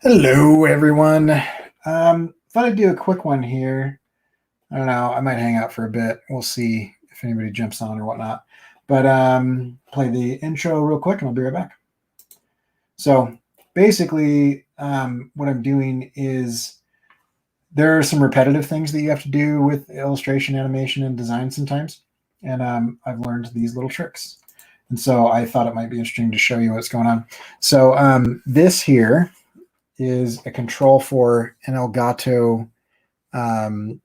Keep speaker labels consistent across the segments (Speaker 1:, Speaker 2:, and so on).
Speaker 1: Hello, everyone. Thought I'd do a quick one here. I don't know. I might hang out for a bit. We'll see if anybody jumps on or whatnot. But play the intro real quick, and I'll be right back. So basically, what I'm doing is there are some repetitive things that you have to do with illustration, animation, and design sometimes, and I've learned these little tricks. And so I thought it might be interesting to show you what's going on. So this here is a control for an Elgato um,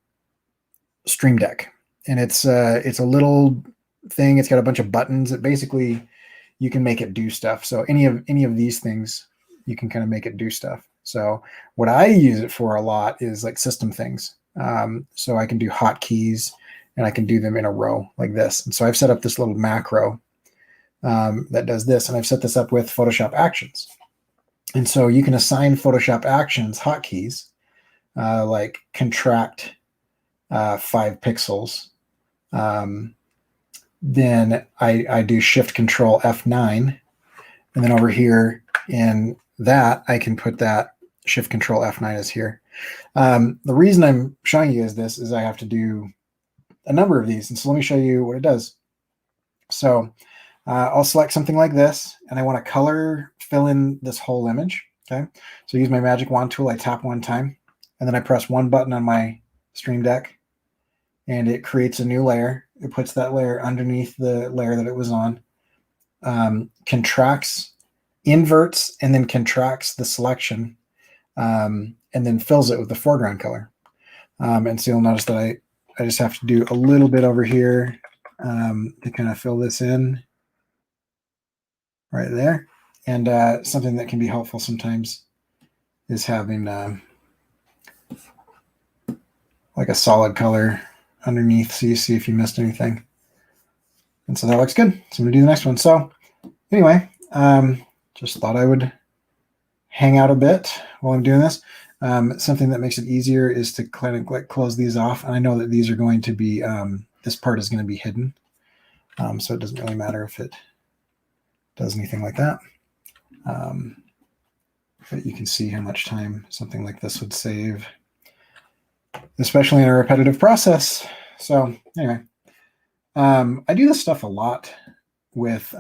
Speaker 1: Stream Deck, and it's a little thing. It's got a bunch of buttons that basically you can make it do stuff. So any of these things, you can kind of make it do stuff. So what I use it for a lot is like system things. So I can do hotkeys and I can do them in a row like this. And so I've set up this little macro that does this, and I've set this up with Photoshop Actions. And so you can assign Photoshop Actions hotkeys, like contract 5 pixels. Then I do Shift Control F9, and then over here in that I can put that Shift Control F9 is here. The reason I'm showing you this is I have to do a number of these, and so let me show you what it does. So I'll select something like this, and I want to color fill in this whole image. Okay, so use my magic wand tool. I tap one time, and then I press one button on my Stream Deck, and it creates a new layer. It puts that layer underneath the layer that it was on, contracts, inverts, and then contracts the selection, and then fills it with the foreground color. And so you'll notice that I just have to do a little bit over here to kind of fill this in right there. And something that can be helpful sometimes is having like a solid color underneath so you see if you missed anything. And so that looks good. So I'm going to do the next one. So anyway, just thought I would hang out a bit while I'm doing this. Something that makes it easier is to kind of like close these off. And I know that these are going to be, this part is going to be hidden. So it doesn't really matter if it does anything like that. But you can see how much time something like this would save, especially in a repetitive process. So anyway, I do this stuff a lot with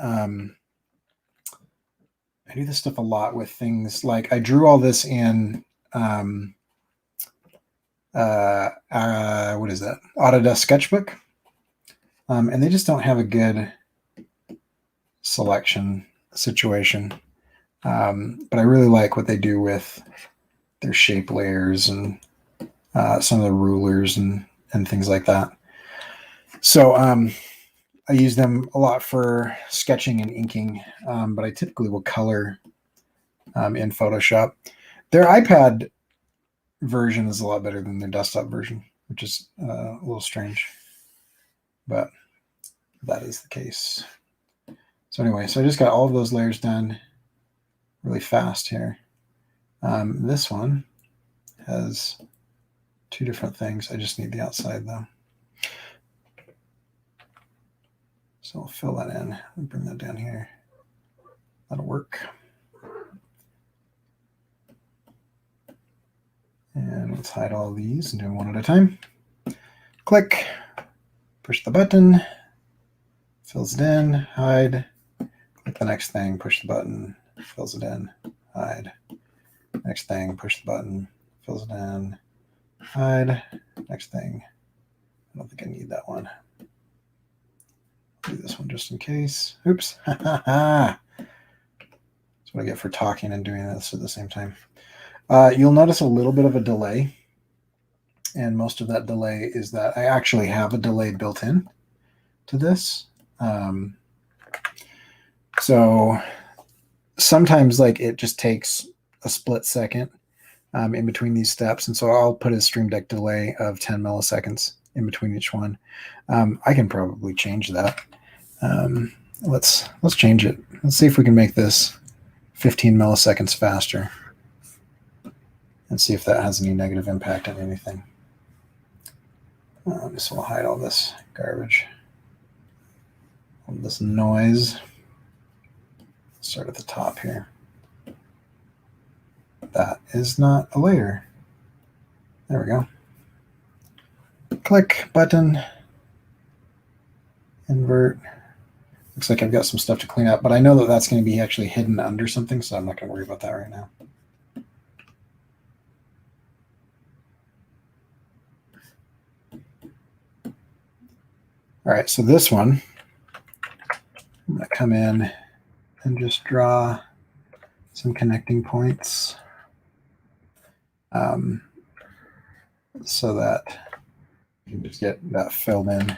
Speaker 1: things like I drew all this in what is that? Autodesk Sketchbook. And they just don't have a good selection situation. But I really like what they do with their shape layers and some of the rulers and things like that. So I use them a lot for sketching and inking, but I typically will color in Photoshop. Their iPad version is a lot better than their desktop version, which is a little strange, but that is the case. So anyway, so I just got all of those layers done really fast here. This one has 2 different things. I just need the outside though. So I'll fill that in and bring that down here. That'll work. And let's hide all these and do them one at a time. Click, push the button, fills it in, hide. Click the next thing, push the button, fills it in, hide. Next thing, push the button, fills it in, hide. Next thing, I don't think I need that one. Do this one just in case. Oops. That's what I get for talking and doing this at the same time. You'll notice a little bit of a delay. And most of that delay is that I actually have a delay built in to this. So sometimes like it just takes a split second in between these steps. And so I'll put a Stream Deck delay of 10 milliseconds in between each one. I can probably change that. Let's change it. Let's see if we can make this 15 milliseconds faster and see if that has any negative impact on anything. So we'll hide all this garbage, all this noise. Start at the top here. That is not a layer. There we go. Click button, invert. Looks like I've got some stuff to clean up, but I know that that's going to be actually hidden under something, so I'm not going to worry about that right now. All right, so this one, I'm going to come in and just draw some connecting points so that you can just get that filled in.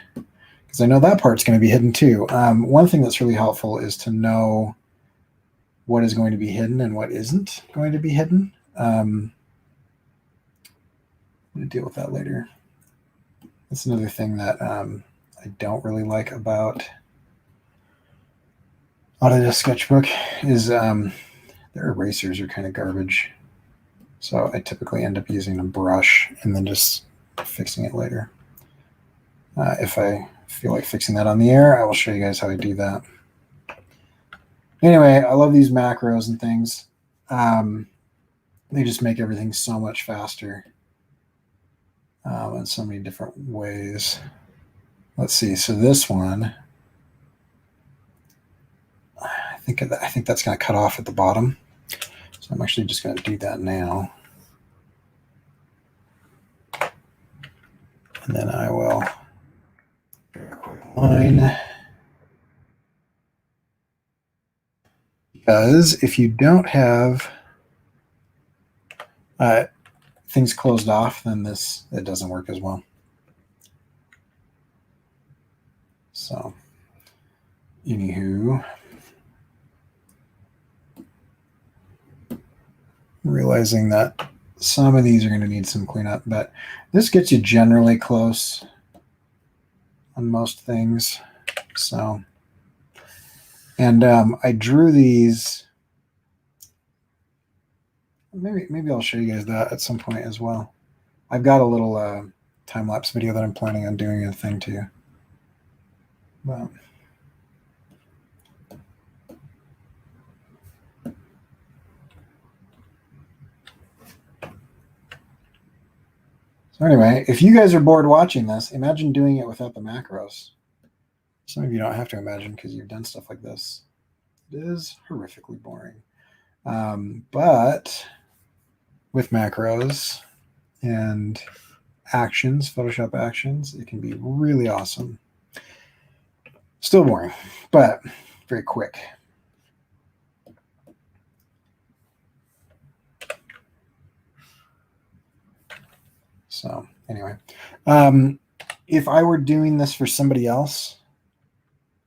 Speaker 1: Because I know that part's going to be hidden too. One thing that's really helpful is to know what is going to be hidden and what isn't going to be hidden. I'm going to deal with that later. That's another thing that I don't really like about Autodesk Sketchbook is their erasers are kind of garbage. So I typically end up using a brush and then just fixing it later. If I feel like fixing that on the air, I will show you guys how I do that. Anyway, I love these macros and things. They just make everything so much faster in so many different ways. Let's see. So this one, I think that's going to cut off at the bottom. So I'm actually just going to do that now. And then I will line. Because if you don't have things closed off, then it doesn't work as well. So, anywho, realizing that some of these are going to need some cleanup, but this gets you generally close on most things. So, and I drew these. Maybe I'll show you guys that at some point as well. I've got a little time-lapse video that I'm planning on doing a thing too. But, so anyway, if you guys are bored watching this, imagine doing it without the macros. Some of you don't have to imagine because you've done stuff like this. It is horrifically boring. But with macros and actions, Photoshop actions, it can be really awesome. Still boring, but very quick. So anyway, if I were doing this for somebody else,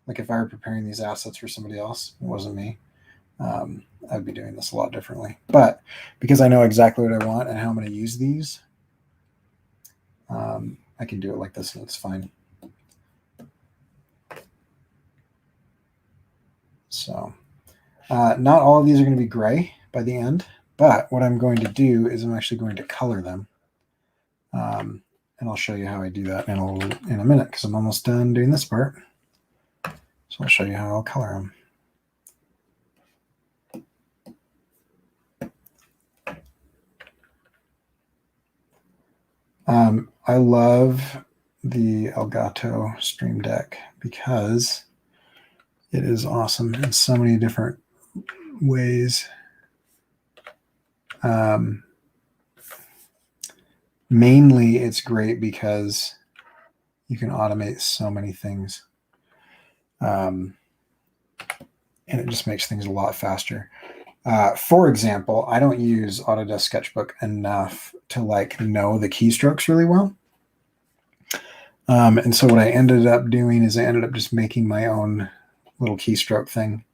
Speaker 1: like if I were preparing these assets for somebody else, it wasn't me, I'd be doing this a lot differently. But because I know exactly what I want and how I'm going to use these, I can do it like this and it's fine. So not all of these are going to be gray by the end, but what I'm going to do is I'm actually going to color them. And I'll show you how I do that in a minute because I'm almost done doing this part. So I'll show you how I'll color them. I love the Elgato Stream Deck because it is awesome in so many different ways. Mainly, it's great because you can automate so many things. And it just makes things a lot faster. For example, I don't use Autodesk Sketchbook enough to know the keystrokes really well. And so what I ended up doing is I ended up just making my own little keystroke thing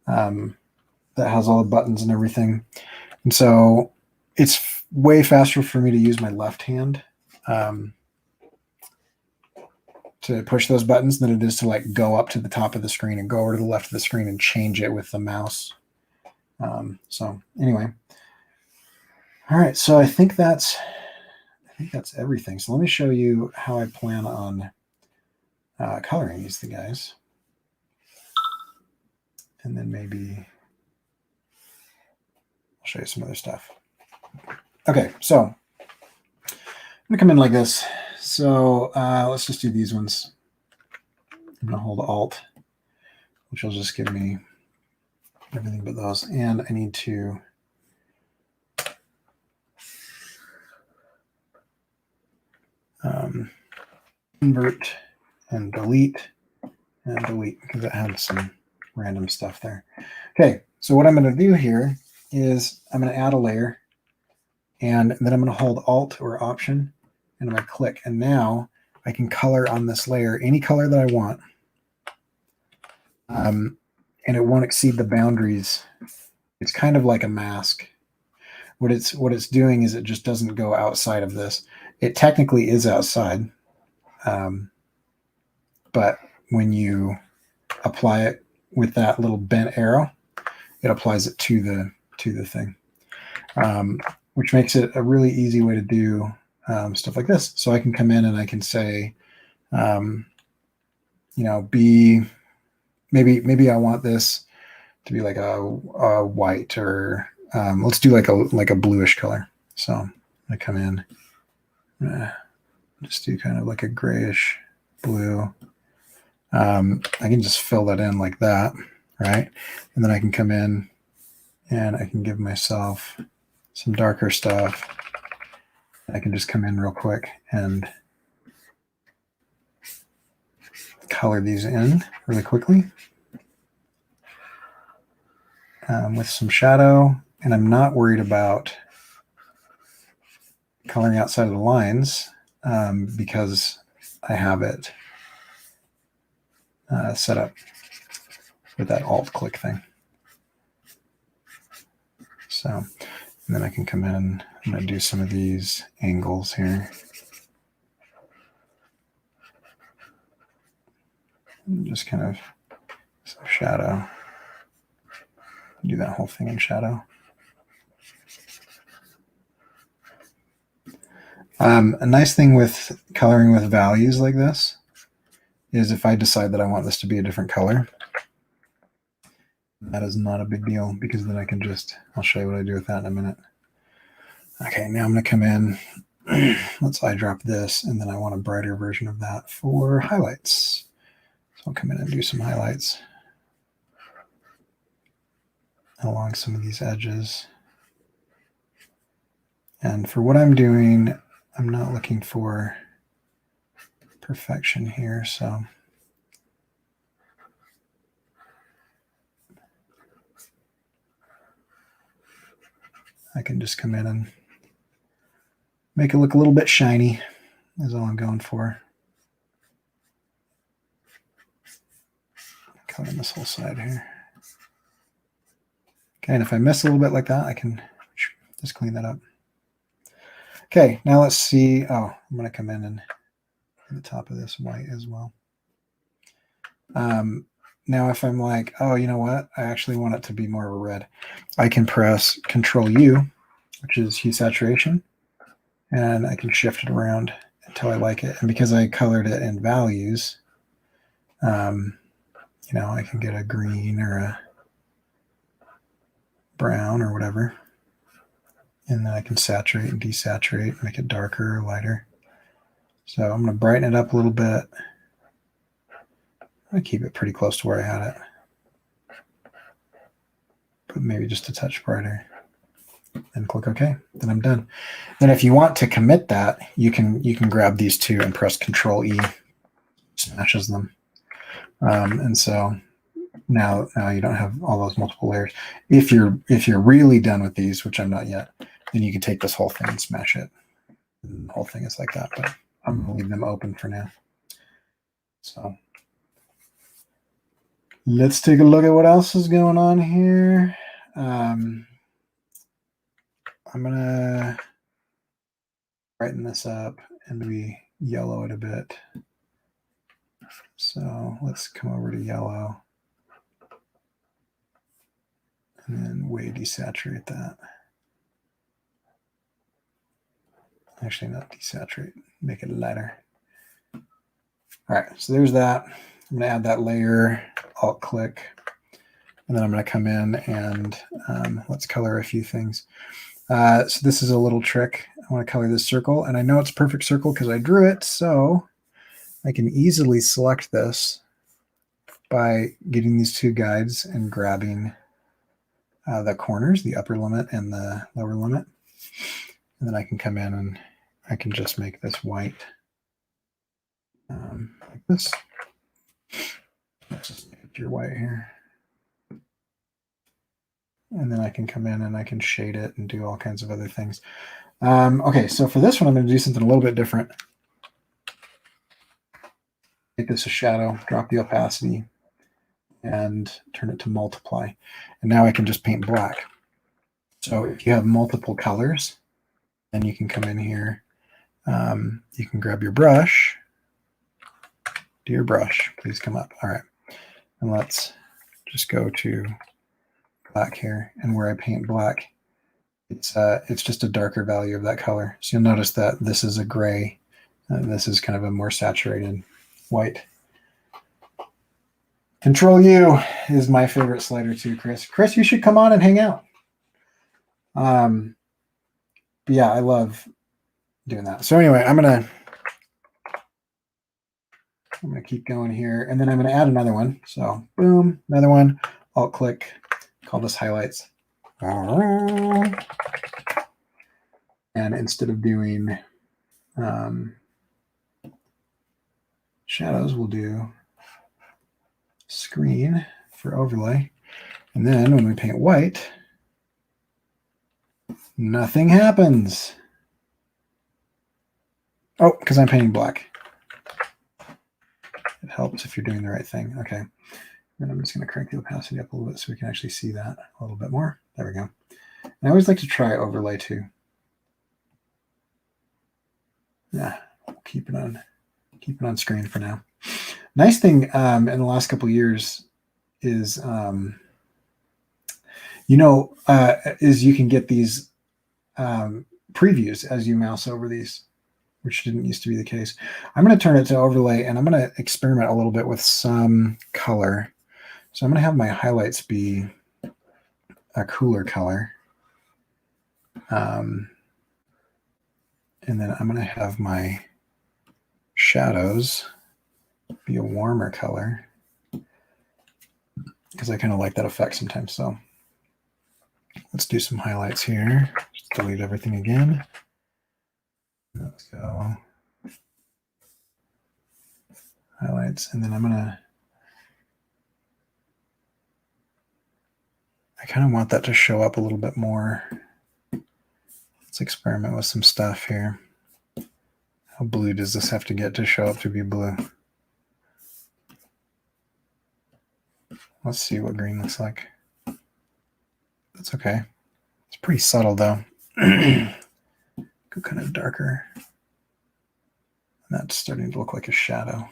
Speaker 1: that has all the buttons and everything. And so it's way faster for me to use my left hand to push those buttons than it is to go up to the top of the screen and go over to the left of the screen and change it with the mouse. So anyway, all right. So I think that's everything. So let me show you how I plan on coloring these guys, and then maybe I'll show you some other stuff. Okay, so I'm gonna come in like this. So let's just do these ones. I'm gonna hold Alt, which will just give me everything but those. And I need to invert and delete because it had some random stuff there. Okay, so what I'm going to do here is I'm going to add a layer, and then I'm going to hold Alt or Option, and I'm going to click. And now I can color on this layer any color that I want, and it won't exceed the boundaries. It's kind of like a mask. What it's doing is it just doesn't go outside of this. It technically is outside, but when you apply it with that little bent arrow, it applies it to the thing, which makes it a really easy way to do stuff like this. So I can come in and I can say, maybe I want this to be like a white, or let's do like a bluish color. So I come in, just do kind of like a grayish blue. I can just fill that in like that, right? And then I can come in and I can give myself some darker stuff. I can just come in real quick and color these in really quickly with some shadow. And I'm not worried about coloring outside of the lines because I have it set up with that Alt click thing. So, and then I can come in, I'm going to do some of these angles here. Just kind of some shadow. Do that whole thing in shadow. A nice thing with coloring with values like this is if I decide that I want this to be a different color, that is not a big deal, because then I can just, I'll show you what I do with that in a minute. Okay, now I'm going to come in, let's eyedrop this, and then I want a brighter version of that for highlights. So I'll come in and do some highlights along some of these edges. And for what I'm doing, I'm not looking for perfection here, so I can just come in and make it look a little bit shiny is all I'm going for. Color this whole side here. Okay, and if I miss a little bit like that, I can just clean that up. Okay, now let's see. Oh, I'm going to come in and at the top of this white as well. Now if I'm like, oh, you know what? I actually want it to be more of a red. I can press Control U, which is hue saturation, and I can shift it around until I like it. And because I colored it in values, I can get a green or a brown or whatever. And then I can saturate and desaturate, make it darker or lighter. So I'm going to brighten it up a little bit. I keep it pretty close to where I had it, but maybe just a touch brighter. And click OK. Then I'm done. Then if you want to commit that, you can grab these two and press Control E, smashes them. And so now you don't have all those multiple layers. If you're really done with these, which I'm not yet, then you can take this whole thing and smash it. And the whole thing is like that, but I'm going to leave them open for now. So let's take a look at what else is going on here. I'm going to brighten this up and we yellow it a bit. So let's come over to yellow and then way desaturate that. Actually, not desaturate, make it lighter. All right, so there's that. I'm going to add that layer, Alt click, and then I'm going to come in and let's color a few things. So this is a little trick. I want to color this circle, and I know it's a perfect circle because I drew it, so I can easily select this by getting these two guides and grabbing the corners, the upper limit and the lower limit. And then I can come in and I can just make this white like this. Let's just make your white here. And then I can come in and I can shade it and do all kinds of other things. Okay, so for this one, I'm going to do something a little bit different. Make this a shadow, drop the opacity, and turn it to multiply. And now I can just paint black. So if you have multiple colors, then you can come in here. You can grab your brush. Do your brush. Please come up. All right. And let's just go to black here. And where I paint black, it's just a darker value of that color. So you'll notice that this is a gray. And this is kind of a more saturated white. Control U is my favorite slider too, Chris. Chris, you should come on and hang out. But yeah, I love doing that. So anyway, I'm gonna keep going here, and then I'm gonna add another one. So boom, another one. Alt click, call this highlights. And instead of doing shadows, we'll do screen for overlay. And then when we paint white, nothing happens. Oh, because I'm painting black. It helps if you're doing the right thing. Okay. Then I'm just going to crank the opacity up a little bit so we can actually see that a little bit more. There we go. And I always like to try overlay too. Yeah, keep it on screen for now. Nice thing in the last couple of years is, is you can get these previews as you mouse over these, which didn't used to be the case. I'm going to turn it to overlay, and I'm going to experiment a little bit with some color. So I'm going to have my highlights be a cooler color. And then I'm going to have my shadows be a warmer color because I kind of like that effect sometimes. So let's do some highlights here. Just delete everything again. Let's go. Highlights. And then I kind of want that to show up a little bit more. Let's experiment with some stuff here. How blue does this have to get to show up to be blue? Let's see what green looks like. That's okay. It's pretty subtle though. Go kind of darker. And that's starting to look like a shadow.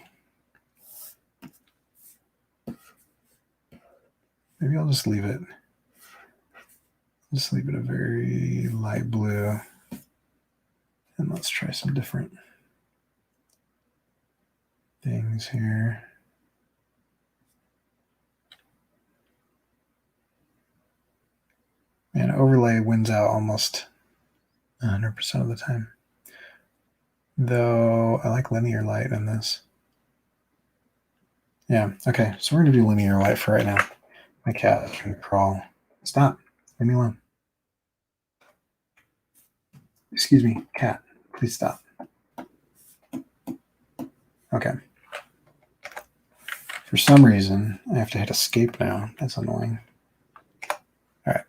Speaker 1: Maybe I'll just leave it. Just leave it a very light blue. And let's try some different things here. And overlay wins out almost 100% of the time. Though I like linear light in this. Yeah, okay, so we're going to do linear light for right now. My cat can crawl. Stop. Leave me alone. Excuse me, cat. Please stop. Okay. For some reason, I have to hit escape now. That's annoying. All right.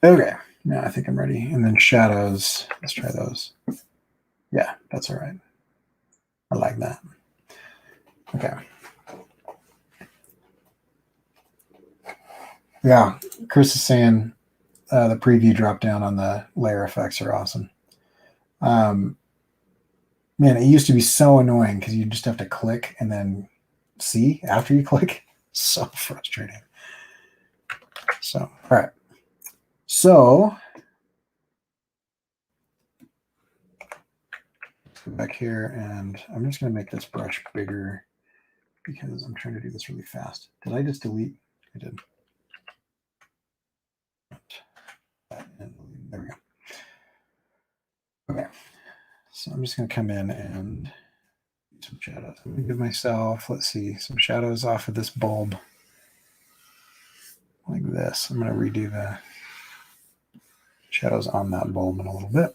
Speaker 1: Okay. Now I think I'm ready. And then shadows. Let's try those. Yeah, that's all right. I like that. Okay. Yeah, Chris is saying the preview drop down on the layer effects are awesome. Man, it used to be so annoying because you just have to click and then see after you click. So frustrating. So, all right. So, let's go back here, and I'm just going to make this brush bigger because I'm trying to do this really fast. Did I just delete? I did. There we So I'm just going to come in and do some shadows. I'm going to give myself, let's see, some shadows off of this bulb. Like this. I'm going to redo the shadows on that bulb in a little bit.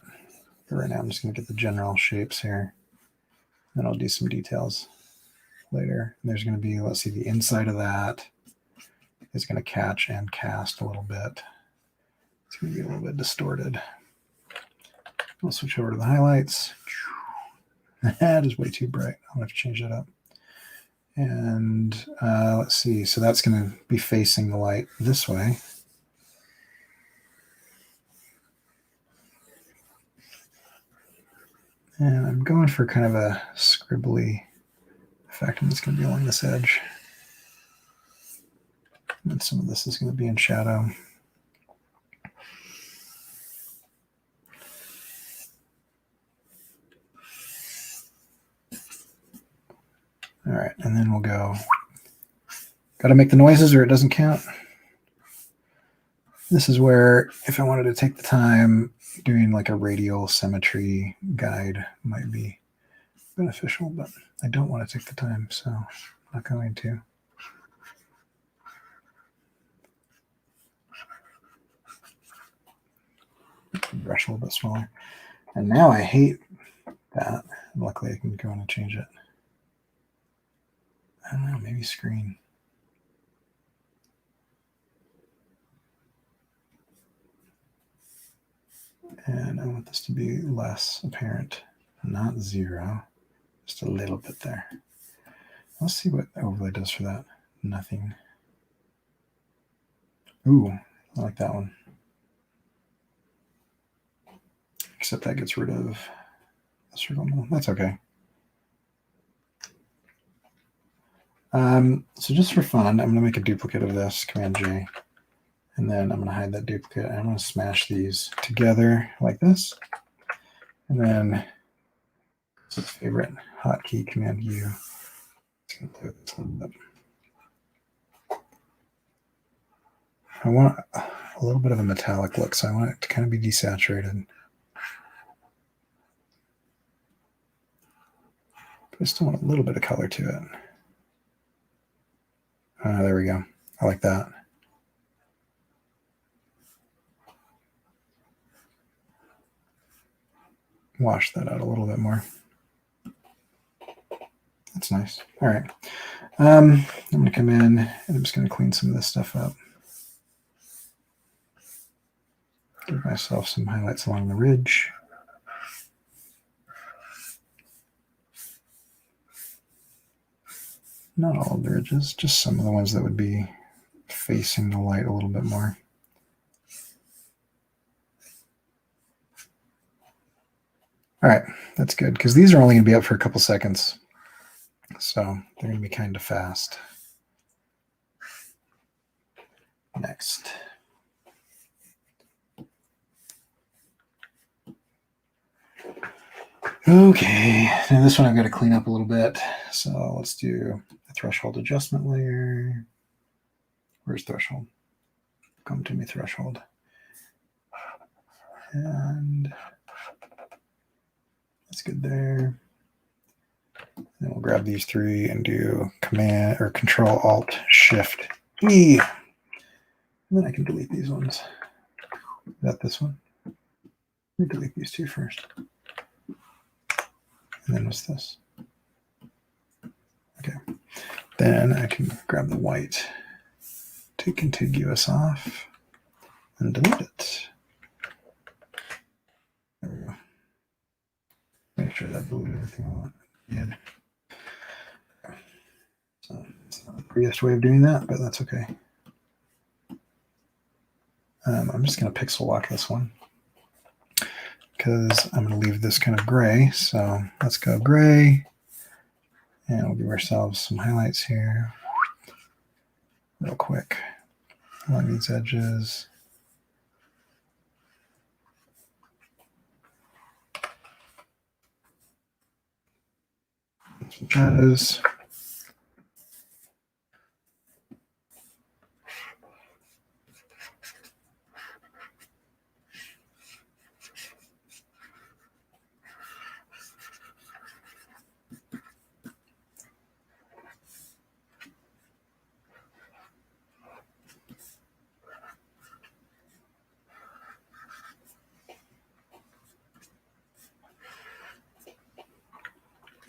Speaker 1: But right now I'm just going to get the general shapes here. Then I'll do some details later. And there's going to be, let's see, the inside of that is going to catch and cast a little bit. It's going to be a little bit distorted. I'll switch over to the highlights. That is way too bright. I'll have to change that up. And let's see. So that's going to be facing the light this way. And I'm going for kind of a scribbly effect, and it's going to be along this edge. And some of this is going to be in shadow. All right, and then we'll go. Got to make the noises or it doesn't count. This is where, if I wanted to take the time, doing like a radial symmetry guide might be beneficial, but I don't want to take the time, so I'm not going to. Brush a little bit smaller. And now I hate that. Luckily, I can go in and change it. I don't know, maybe screen. And I want this to be less apparent, not 0, just a little bit there. Let's see what overlay does for that. Nothing. Ooh, I like that one. Except that gets rid of the circle. That's okay. So just for fun, I'm going to make a duplicate of this, Command J. And then I'm going to hide that duplicate. I'm going to smash these together like this. And then this is favorite hotkey, Command U. I want a little bit of a metallic look, so I want it to kind of be desaturated. But I still want a little bit of color to it. There we go. I like that. Wash that out a little bit more. That's nice. All right. I'm going to come in and I'm just going to clean some of this stuff up. Give myself some highlights along the ridge. Not all of the ridges, just some of the ones that would be facing the light a little bit more. All right, that's good, because these are only going to be up for a couple seconds. So they're going to be kind of fast. Next. Okay, now this one I've got to clean up a little bit. So let's do a threshold adjustment layer. Where's threshold? Come to me, threshold. And that's good there. Then we'll grab these three and do Command or Control Alt Shift E. And then I can delete these ones. Is that this one? Let me delete these two first. And then what's this? Okay. Then I can grab the white, take contiguous off, and delete it. There we go. Make sure that deleted everything I want. Yeah. So it's not the prettiest way of doing that, but that's okay. I'm just going to pixel lock this one because I'm going to leave this kind of gray. So let's go gray. And we'll give ourselves some highlights here real quick along these edges. Some shadows.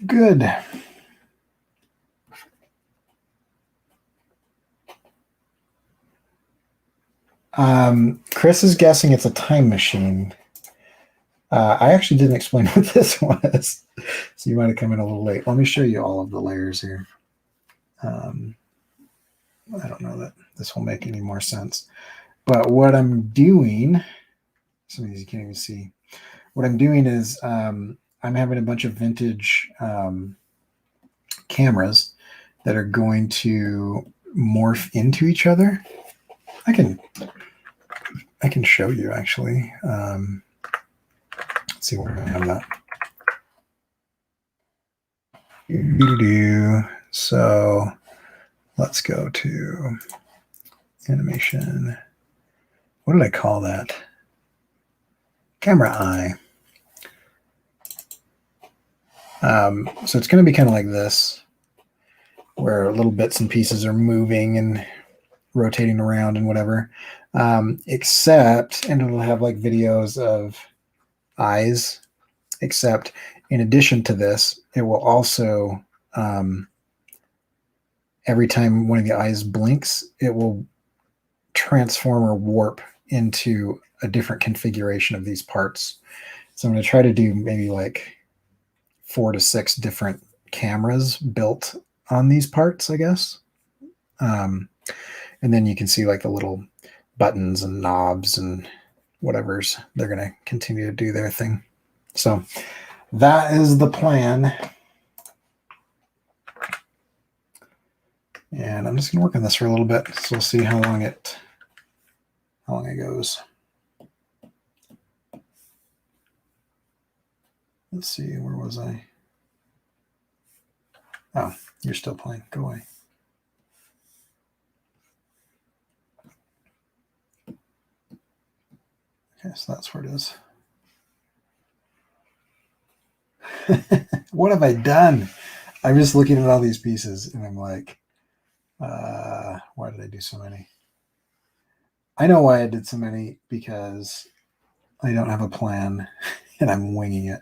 Speaker 1: Good. Chris is guessing it's a time machine. I actually didn't explain what this was, so you might have come in a little late. Let me show you all of the layers here. I don't know that this will make any more sense, but what I'm doing, some of these you can't even see. What I'm doing is I'm having a bunch of vintage cameras that are going to morph into each other. I can show you actually. Let's see where I have that. So let's go to animation. What did I call that? Camera eye. So it's going to be kind of like this, where little bits and pieces are moving and rotating around and whatever. Except, and it'll have like videos of eyes, except in addition to this, it will also, every time one of the eyes blinks, it will transform or warp into a different configuration of these parts. So I'm going to try to do maybe like 4 to 6 different cameras built on these parts, I guess. And then you can see like the little buttons and knobs and whatever's, they're going to continue to do their thing. So that is the plan. And I'm just going to work on this for a little bit. So we'll see how long it goes. Let's see, where was I? Oh, you're still playing. Go away. Okay, so that's where it is. What have I done? I'm just looking at all these pieces and I'm like, why did I do so many? I know why I did so many, because I don't have a plan and I'm winging it.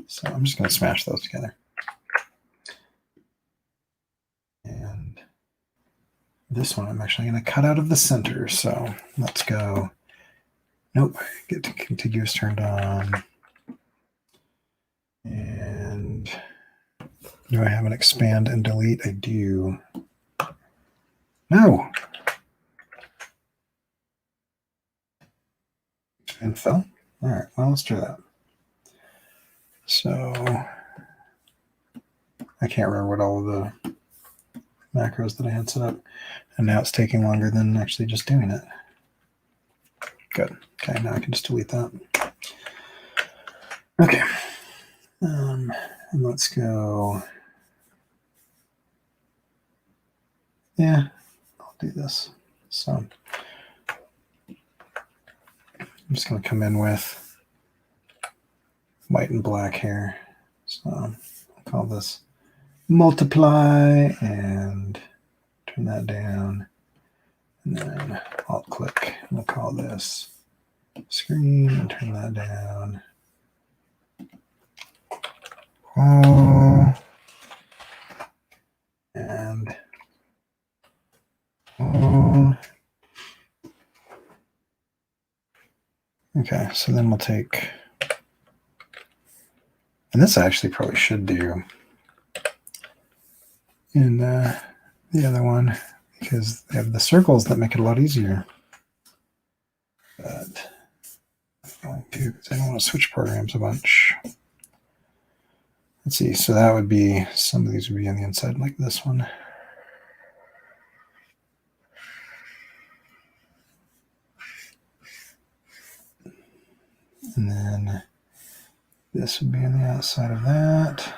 Speaker 1: So I'm just going to smash those together. And this one I'm actually going to cut out of the center. So let's go. Nope. Get to contiguous turned on. And do I have an expand and delete? I do. No. And fell. All right. Well, let's try that. So I can't remember what all of the macros that I had set up, and now it's taking longer than actually just doing it. Good. Okay, now I can just delete that. Okay. And let's go. Yeah, I'll do this. So I'm just going to come in with white and black here. So I'll call this multiply and turn that down. And then Alt click and we'll call this screen and turn that down. Oh. And oh. Okay, so then we'll take, and this actually probably should do in the other one, because they have the circles that make it a lot easier. But I'm going to, because I don't want to switch programs a bunch. Let's see, so that would be, some of these would be on the inside like this one. And then this would be on the outside of that.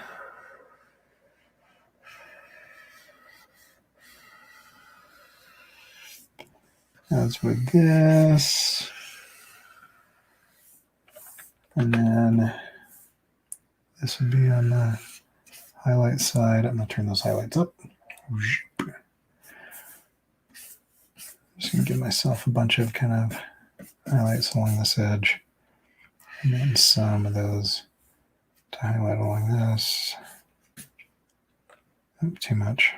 Speaker 1: As with this. And then this would be on the highlight side. I'm going to turn those highlights up. I'm just going to give myself a bunch of kind of highlights along this edge. And then some of those to highlight along this. Oh, too much.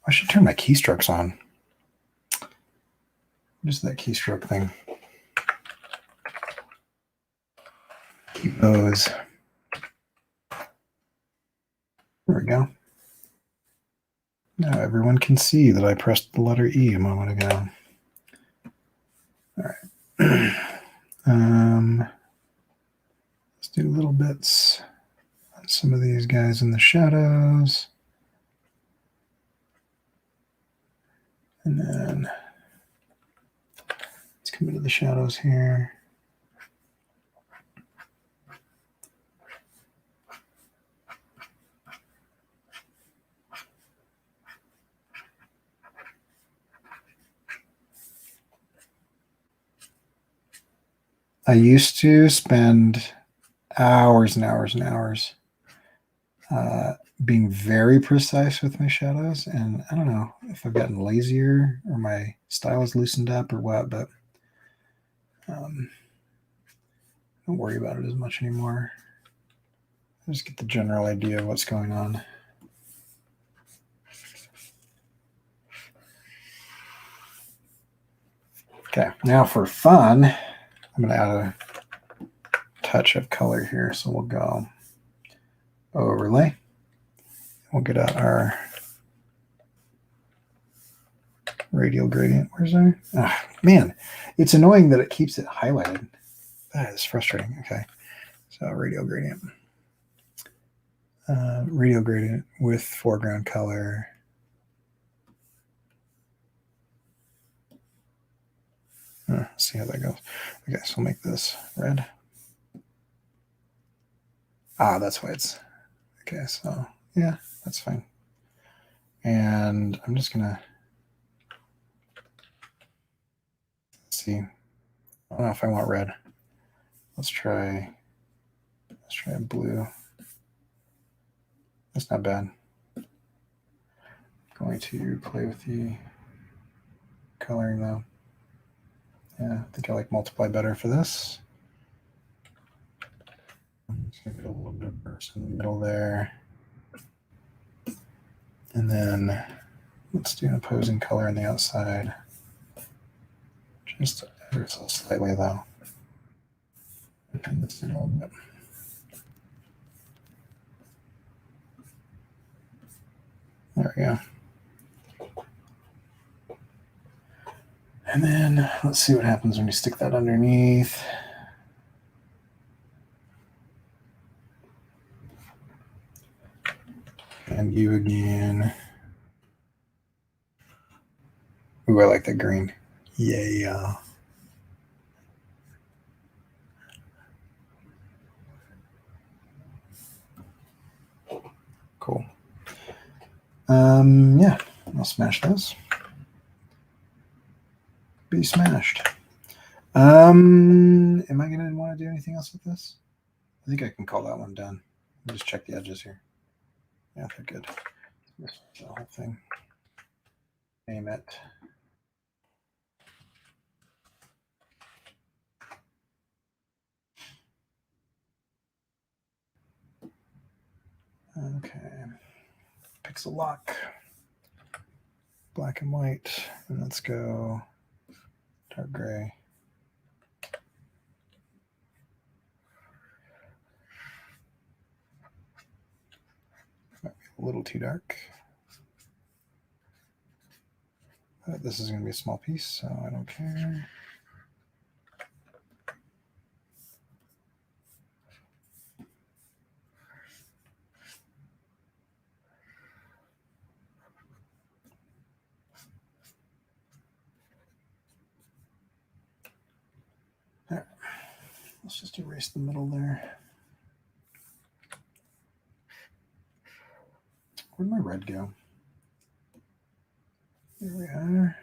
Speaker 1: I should turn my keystrokes on. Just that keystroke thing. Keep those. There we go. Now everyone can see that I pressed the letter E a moment ago. All right. Let's do little bits on some of these guys in the shadows. And then let's come into the shadows here. I used to spend hours and hours and hours being very precise with my shadows, and I don't know if I've gotten lazier or my style is loosened up or what, but don't worry about it as much anymore. I just get the general idea of what's going on. Okay, now for fun, I'm going to add a touch of color here. So we'll go overlay. We'll get out our radial gradient. Where's our? Oh, man, it's annoying that it keeps it highlighted. That is frustrating. Okay, so radial gradient. Radial gradient with foreground color. Let's see how that goes. Okay, so we'll make this red. Ah, that's why it's okay. So yeah, that's fine. And I'm just gonna see. I don't know if I want red. Let's try blue. That's not bad. Going to play with the coloring though. Yeah, I think I like multiply better for this. Just gonna get a little bit of burst in the middle there. And then let's do an opposing color on the outside. Just ever so slightly though. Turn this in a little bit. There we go. And then let's see what happens when you stick that underneath. And you again. Ooh, I like that green. Yeah. Cool. Yeah, I'll smash those. Be smashed. Am I gonna want to do anything else with this? I think I can call that one done. Let me just check the edges here. Yeah, they're good. This is the whole thing. Name it. Okay. Pixel lock. Black and white. And let's go dark gray. Might be a little too dark. But this is going to be a small piece, so I don't care. There. Let's just erase the middle there. Where'd my red go? Here we are.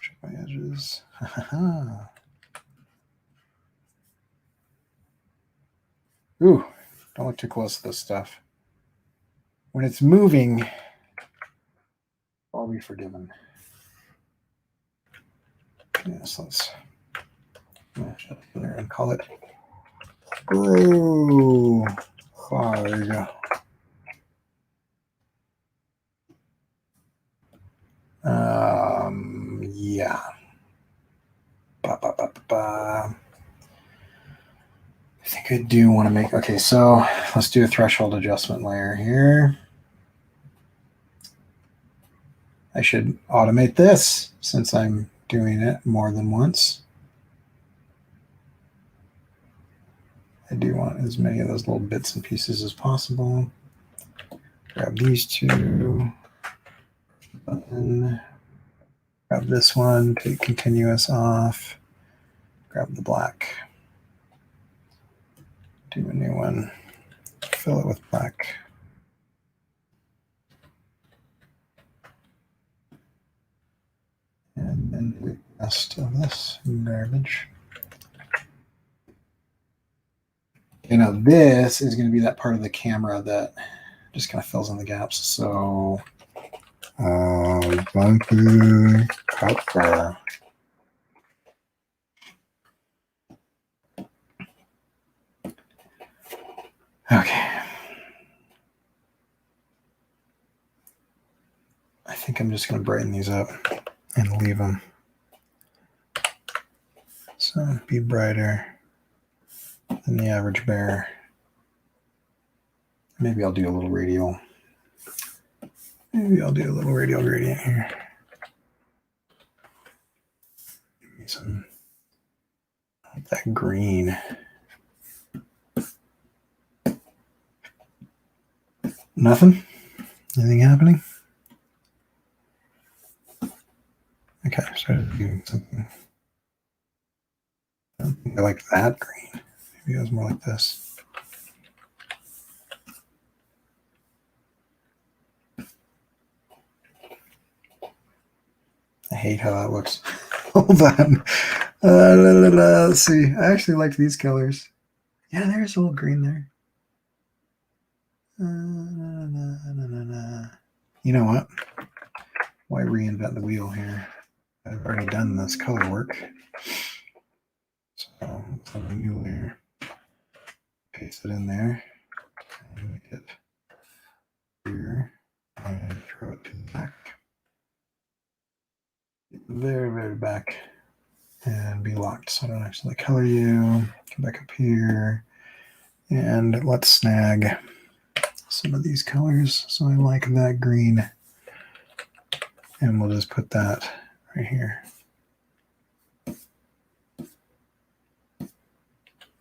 Speaker 1: Check my edges. Ooh, Don't look too close to this stuff. When it's moving, I'll be forgiven. Yes, let's match up there and call it grow hard. Yeah. I think I do want to make, okay, so let's do a threshold adjustment layer here. I should automate this since I'm doing it more than once. I do want as many of those little bits and pieces as possible. Grab these two. Button. Grab this one, take continuous off. Grab the black. Do a new one. Fill it with black. And then the rest of this garbage. You know, this is going to be that part of the camera that just kind of fills in the gaps. So, bumpy color. Okay. I think I'm just going to brighten these up and leave them. So be brighter than the average bear. Maybe I'll do a little radial. Maybe I'll do a little radial gradient here. Give me some of that green. Nothing? Anything happening? Okay, so doing something. I don't think I like that green. Maybe it was more like this. I hate how that looks. Hold on. Let's see. I actually like these colors. Yeah, there's a little green there. You know what? Why reinvent the wheel here? I've already done this color work. So something new layer. Paste it in there. And make it here. And throw it to the back. Very, very back. And be locked. So I don't actually color you. Come back up here. And let's snag some of these colors. So I like that green. And we'll just put that right here.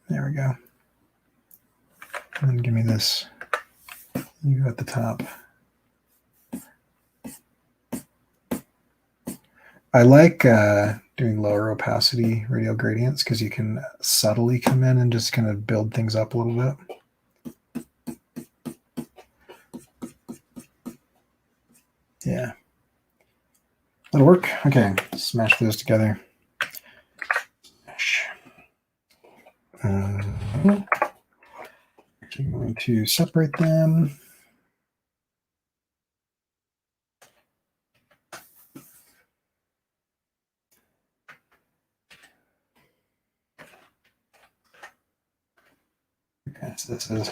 Speaker 1: There we go. And then give me this. You at the top. I like doing lower opacity radial gradients because you can subtly come in and just kind of build things up a little bit. Yeah. That'll work. Okay, smash those together. Smash. Actually going to separate them. Okay, so this is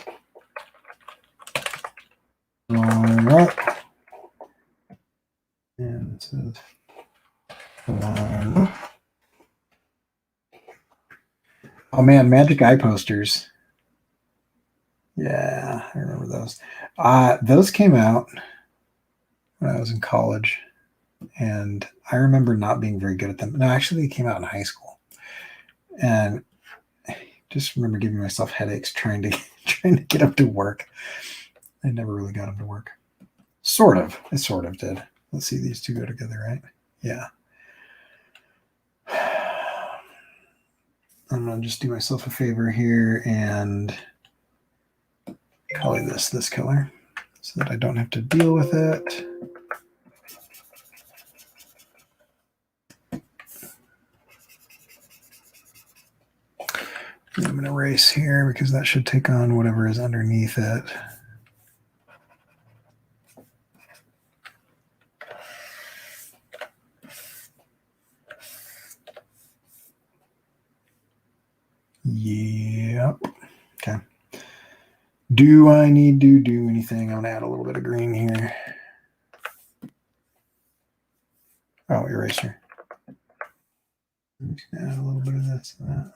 Speaker 1: going up. And this is going up. Oh man, Magic Eye posters. Yeah, I remember those. Those came out when I was in college, and I remember not being very good at them. No, actually, they came out in high school, and I just remember giving myself headaches trying to get them to work. I never really got them to work. Sort of. I sort of did. Let's see, these two go together, right? Yeah. I'm going to just do myself a favor here and color this color so that I don't have to deal with it. I'm going to erase here because that should take on whatever is underneath it. Yep. Okay. Do I need to do anything? I'm going to add a little bit of green here. Oh, eraser. Add a little bit of this and that.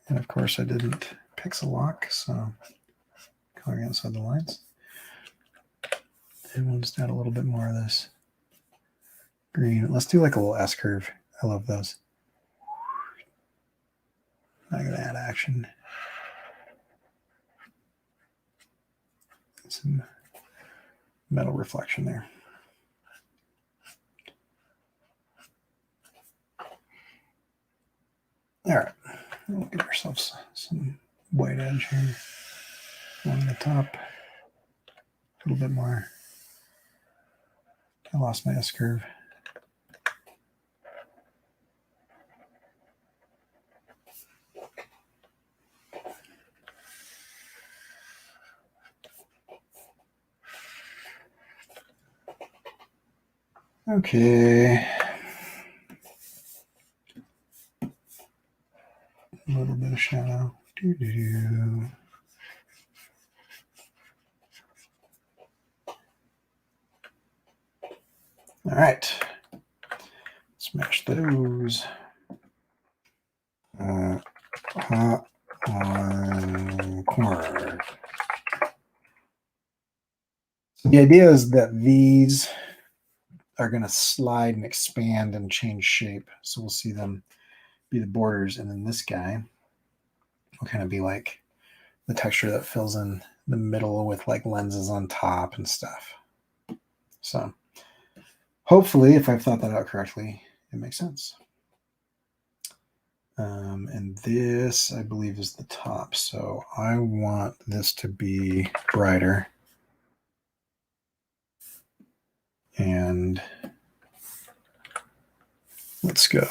Speaker 1: And of course, I didn't pixel lock, so coloring outside the lines. And we'll just add a little bit more of this green. Let's do like a little S curve. I love those. I'm going to add action. Some metal reflection there. All right, we'll give ourselves some white edge here on the top. A little bit more. I lost my S curve. Okay. A little bit of shadow. All right. Smash those. Hot on corner. So the idea is that these are going to slide and expand and change shape. So we'll see them be the borders. And then this guy will kind of be like the texture that fills in the middle with like lenses on top and stuff. So hopefully, if I've thought that out correctly, it makes sense. And this, I believe, is the top. So I want this to be brighter. And let's go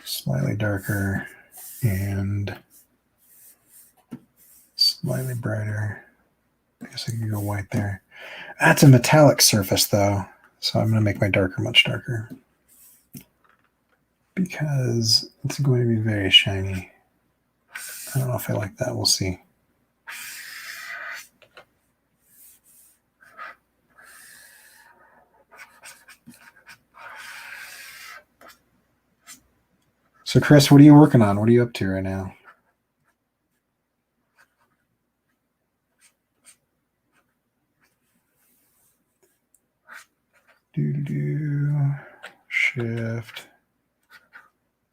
Speaker 1: slightly darker and slightly brighter. I guess I could go white there. That's a metallic surface though. So I'm going to make my darker much darker because it's going to be very shiny. I don't know if I like that. We'll see. So Chris, what are you working on? What are you up to right now? Shift.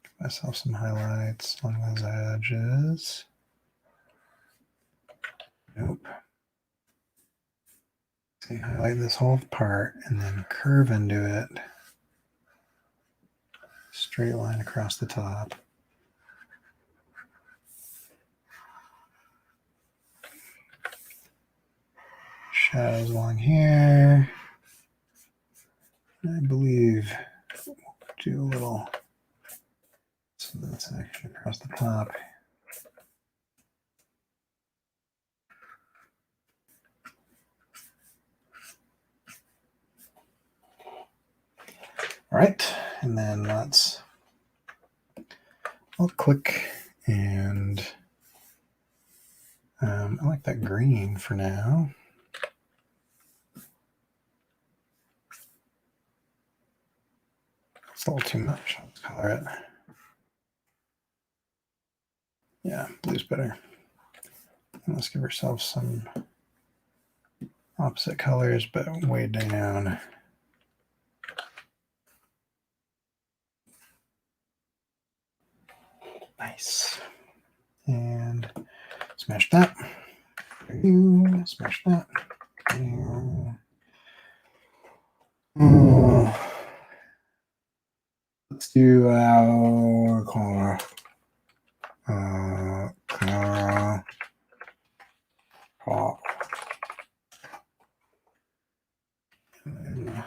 Speaker 1: Give myself some highlights along those edges. Nope. See, highlight this whole part and then curve into it. Straight line across the top. Shadows along here. I believe we'll do a little, so that's actually across the top. All right, and then I'll click and I like that green for now. It's a little too much. Let's color it. Yeah, blue's better. And let's give ourselves some opposite colors, but way down. Nice. And smash that. Smash that. Let's do our color. Pop. And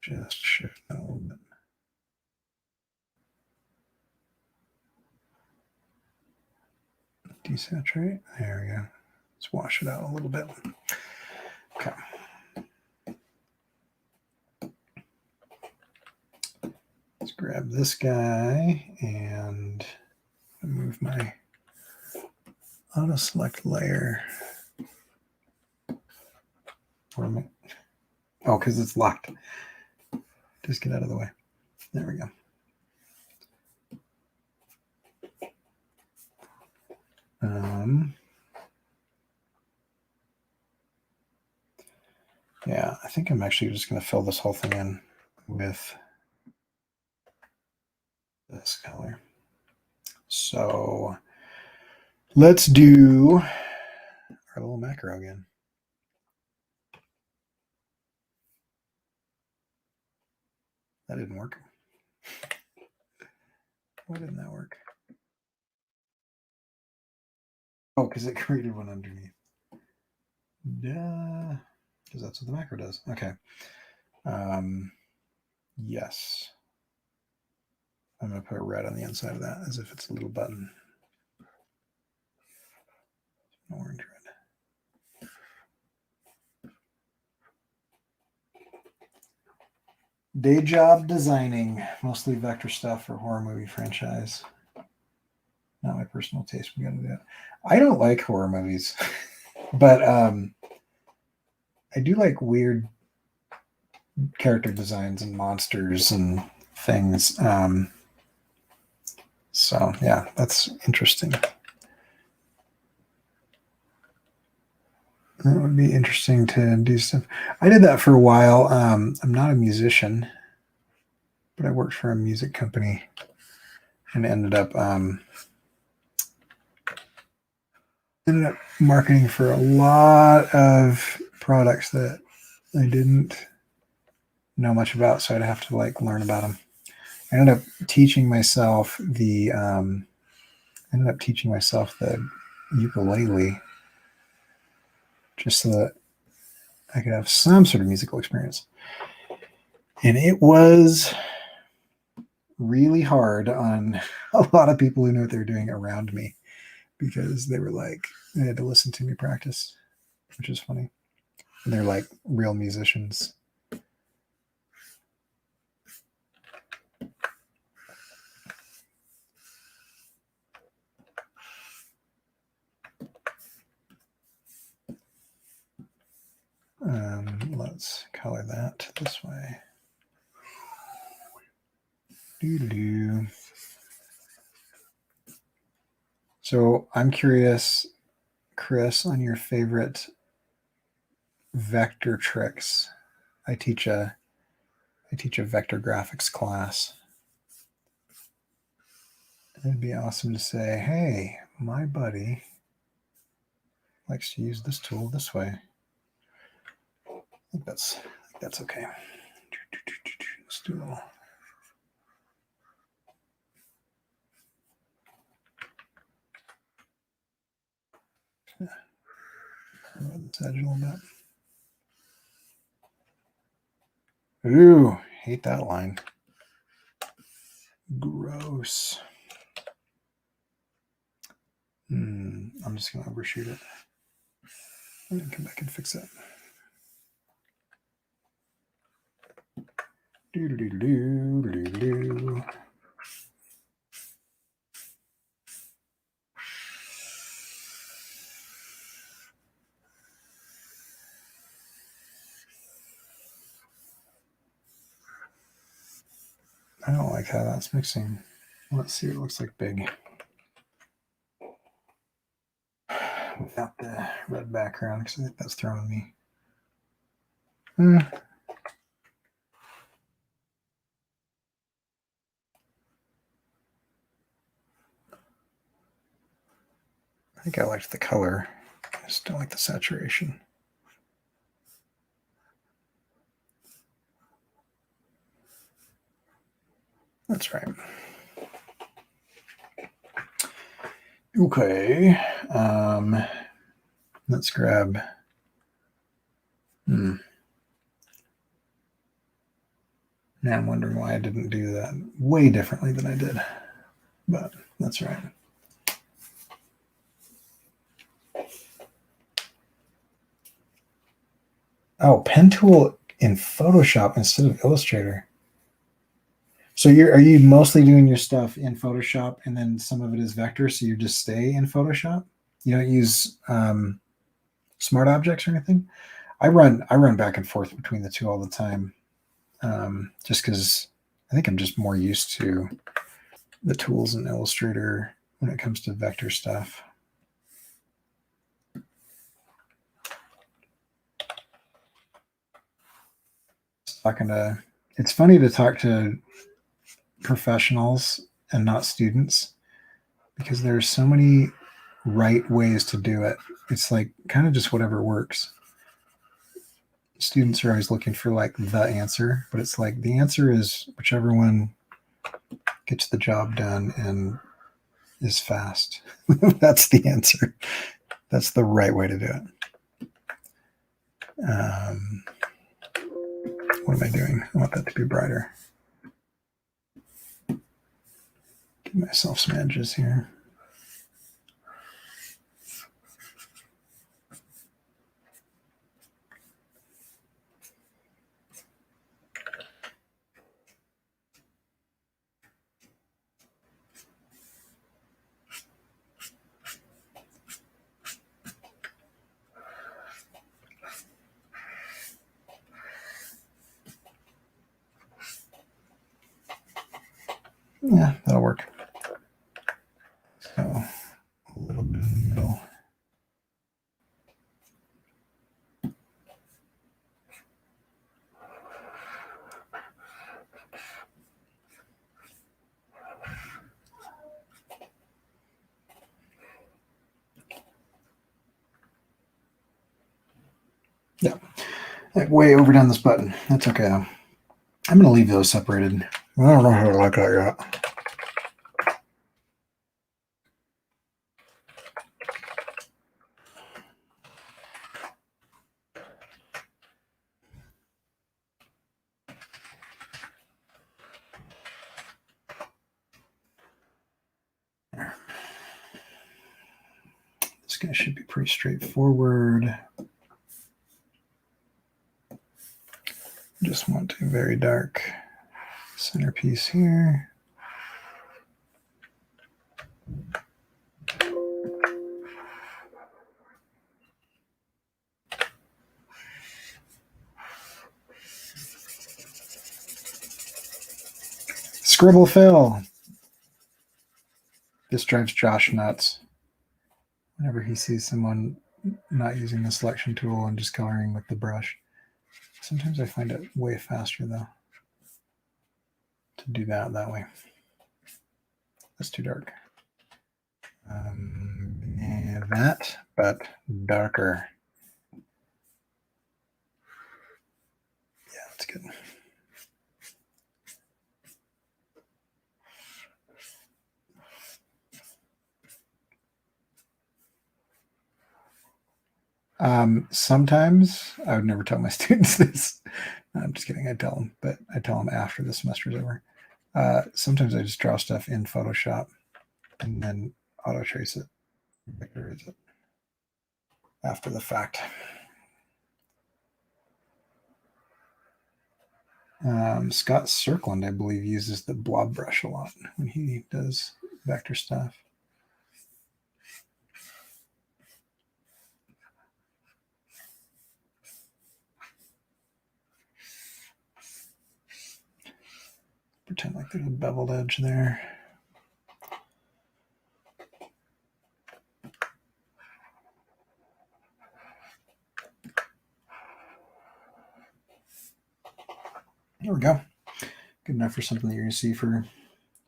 Speaker 1: just shift that a little bit. desaturate. There we go. Let's wash it out a little bit. Okay. Let's grab this guy and move my auto select layer. Oh, because it's locked. Just get out of the way. There we go. Yeah, I think I'm actually just going to fill this whole thing in with this color. So let's do our little macro again. That didn't work. Why didn't that work? Oh, because it created one underneath. Duh. Because that's what the macro does. Okay. Yes. I'm going to put a red on the inside of that as if it's a little button. Orange red. Day job designing, mostly vector stuff for horror movie franchise. Not my personal taste. We got to do it. I don't like horror movies, but I do like weird character designs and monsters and things. So yeah, that's interesting. That would be interesting to do stuff. I did that for a while. I'm not a musician, but I worked for a music company and ended up marketing for a lot of products that I didn't know much about, so I'd have to like learn about them. I ended up teaching myself the ukulele just so that I could have some sort of musical experience. And it was really hard on a lot of people who knew what they were doing around me, because they were like, they had to listen to me practice, which is funny. And they're like real musicians. Let's color that this way. Doo-doo. So I'm curious, Chris, on your favorite vector tricks. I teach a vector graphics class. It'd be awesome to say, hey, my buddy likes to use this tool this way. I think that's okay. Let's do a little. This edge a little bit. Ooh, hate that line. Gross. I'm just going to overshoot it. I'm going to come back and fix that. Do-do-do-do-do-do-do. I don't like how that's mixing. Let's see what it looks like big. Without the red background, because I think that's throwing me. I think I liked the color. I just don't like the saturation. That's right. Okay. Let's grab. Now I'm wondering why I didn't do that way differently than I did. But that's right. Oh, pen tool in Photoshop instead of Illustrator. So are you mostly doing your stuff in Photoshop and then some of it is vector, so you just stay in Photoshop? You don't use smart objects or anything? I run back and forth between the two all the time, just because I think I'm just more used to the tools in Illustrator when it comes to vector stuff. It's funny to talk to professionals and not students because there are so many right ways to do it. It's like kind of just whatever works. Students are always looking for like the answer, but it's like the answer is whichever one gets the job done and is fast. That's the answer. That's the right way to do it. What am I doing? I want that to be brighter. Give myself some edges here. Yeah, that'll work. So a little bit in the middle. Yeah, like way overdone this button. That's okay though. I'm going to leave those separated. I don't know how to like that yet. This guy should be pretty straightforward. Just want a very dark centerpiece here. Scribble fill. This drives Josh nuts. Whenever he sees someone not using the selection tool and just coloring with the brush. Sometimes I find it way faster though to do that way. That's too dark. And that, but darker. Yeah, that's good. Sometimes I would never tell my students this. I'm just kidding. I tell them, but I tell them after the semester's over. Sometimes I just draw stuff in Photoshop and then auto trace it, vectorize it after the fact. Scott Circland, I believe, uses the blob brush a lot when he does vector stuff. Pretend like there's a beveled edge there. There we go. Good enough for something that you're going to see for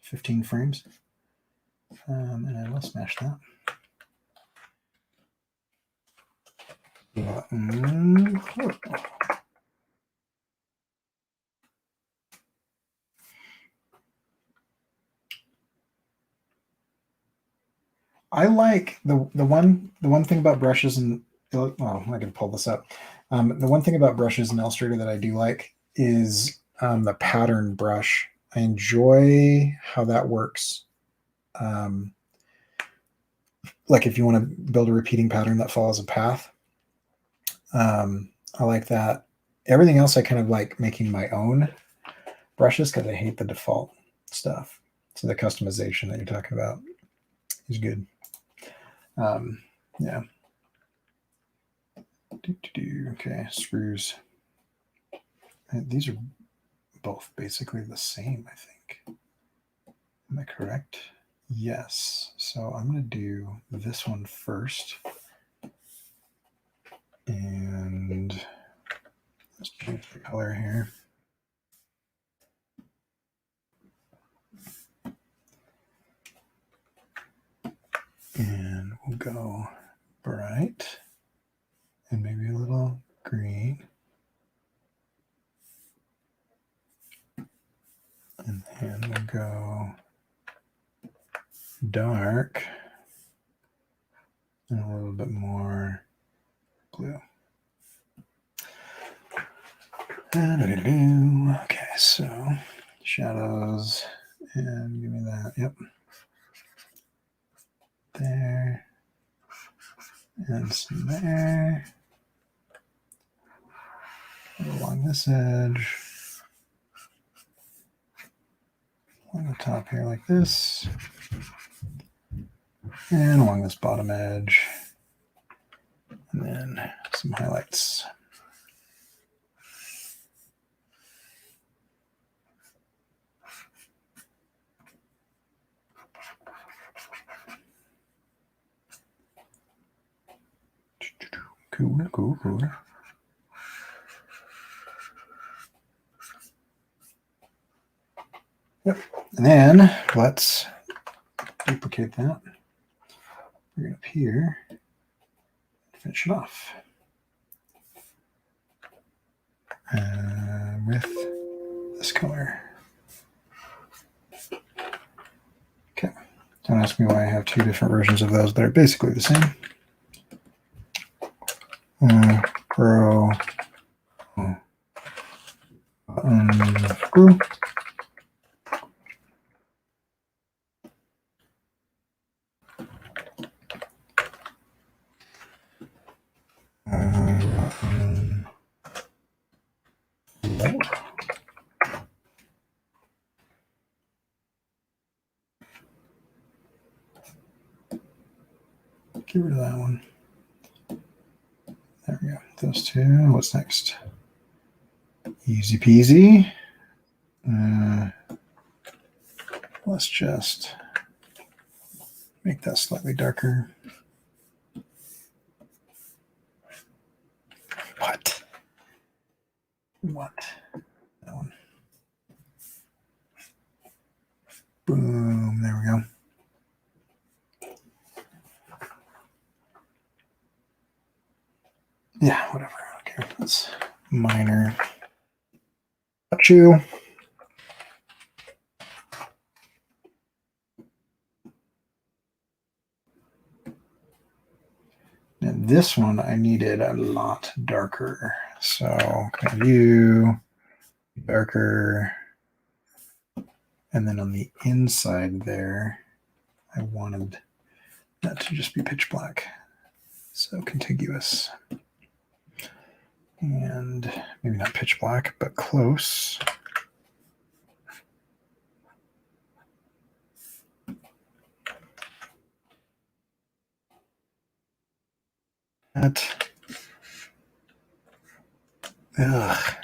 Speaker 1: 15 frames. And I will smash that. I like the one thing about brushes and I can pull this up. The one thing about brushes in Illustrator that I do like is the pattern brush. I enjoy how that works. Like if you want to build a repeating pattern that follows a path, I like that. Everything else I kind of like making my own brushes because I hate the default stuff. So the customization that you're talking about is good. Yeah. Okay, screws. These are both basically the same, I think. Am I correct? Yes. So I'm going to do this one first. And let's change the color here. And we'll go bright and maybe a little green. And then we'll go dark and a little bit more blue. Okay, so shadows and give me that. Yep. There. And some there. Along this edge. Along the top here like this. And along this bottom edge. And then some highlights. Cool. Yep. And then let's duplicate that. Bring it up here. Finish it off. With this color. Okay. Don't ask me why I have two different versions of those, but they're basically the same. Pro. Screw. Get rid of that one. There we go. Those two. What's next? Easy peasy. Let's just make that slightly darker. What? That one. Boom. There we go. Yeah, whatever. I don't care. That's minor. Got you. And this one I needed a lot darker. So kind of you, darker. And then on the inside there, I wanted that to just be pitch black. So contiguous. And maybe not pitch black, but close. That. Ugh.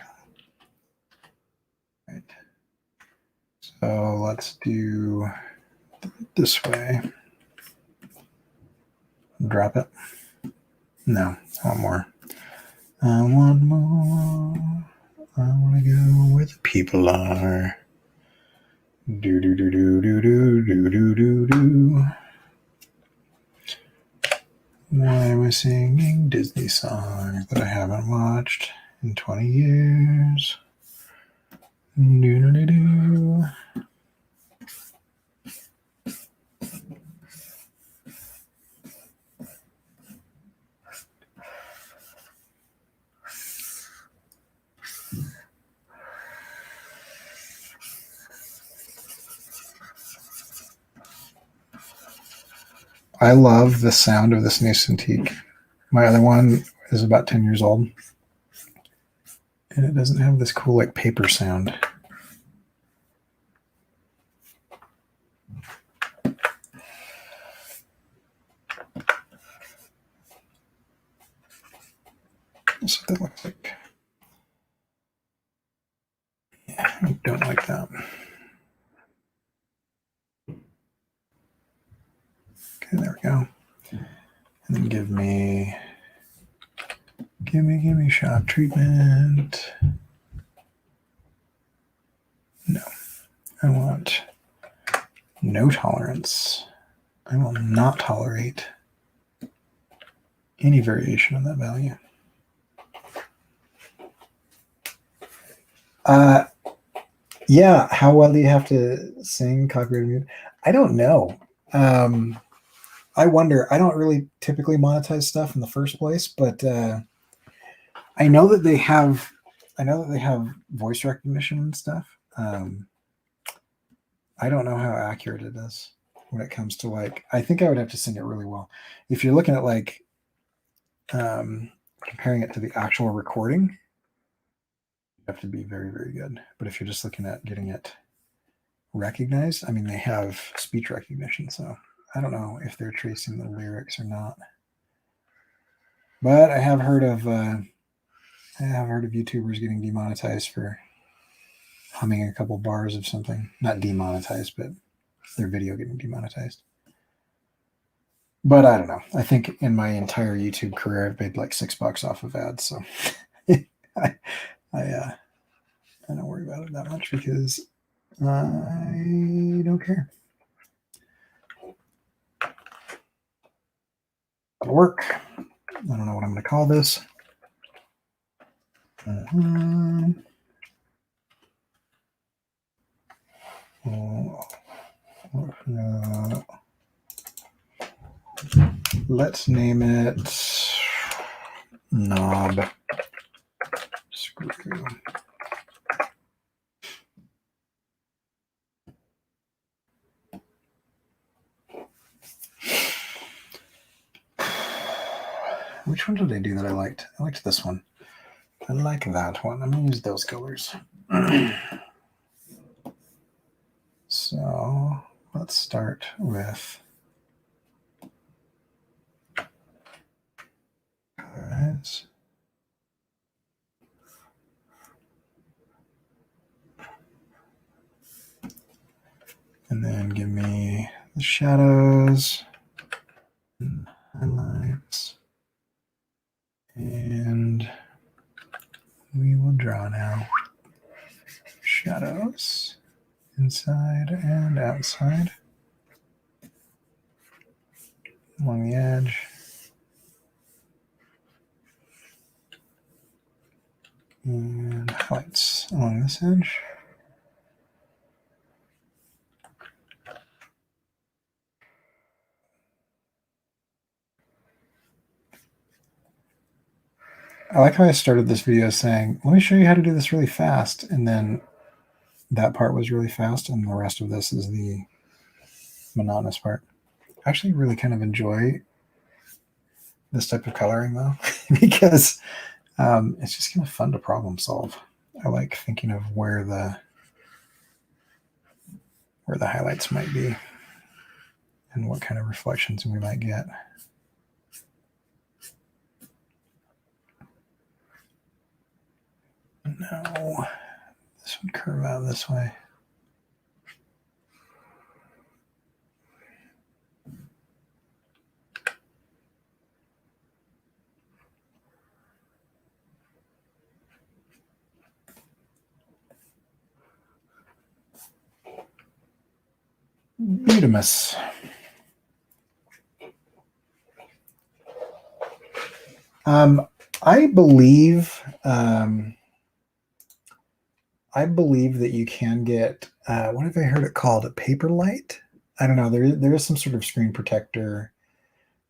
Speaker 1: Right. So let's do it this way. Drop it. No, I want more. I want more. I want to go where the people are. Do do do do do do do do do do. Why am I singing Disney songs that I haven't watched in 20 years? Do do do do. I love the sound of this new Cintiq. My other one is about 10 years old. and it doesn't have this cool like paper sound. That's what that looks like. Yeah, I don't like that. Okay, there we go. And then give me shock treatment. No, I want no tolerance. I will not tolerate any variation of that value. Yeah, how well do you have to sing copyrighted music? I don't know. I wonder. I don't really typically monetize stuff in the first place, but I know that they have. I know that they have voice recognition and stuff. I don't know how accurate it is when it comes to like. I think I would have to sing it really well. If you're looking at like comparing it to the actual recording, you have to be very, very good. But if you're just looking at getting it recognized, I mean, they have speech recognition, so I don't know if they're tracing the lyrics or not. But I have heard of YouTubers getting demonetized for humming a couple bars of something. Not demonetized, but their video getting demonetized. But I don't know. I think in my entire YouTube career, I've made like $6 off of ads, so I don't worry about it that much because I don't care. That'll work. I don't know what I'm going to call this. Let's name it knob screw. Which one did I do that I liked? I liked this one. I like that one. I'm going to use those colors. So let's start with colors. And then give me the shadows and highlights. And we will draw now shadows inside and outside along the edge. And highlights along this edge. I like how I started this video saying, let me show you how to do this really fast. And then that part was really fast. And the rest of this is the monotonous part. I actually really kind of enjoy this type of coloring though, because it's just kind of fun to problem solve. I like thinking of where the highlights might be and what kind of reflections we might get. No, this would curve out this way. Beautimus. I believe that you can get what have I heard it called? A paper light? I don't know. There is some sort of screen protector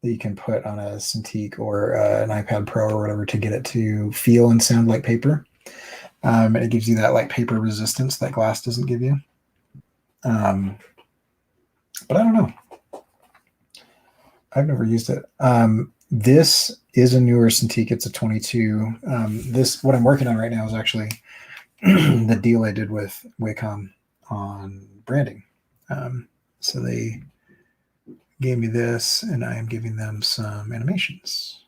Speaker 1: that you can put on a Cintiq or an iPad Pro or whatever to get it to feel and sound like paper. And it gives you that like paper resistance that glass doesn't give you. But I don't know. I've never used it. This is a newer Cintiq. It's a 22. What I'm working on right now is actually the deal I did with Wacom on branding. So they gave me this, and I am giving them some animations.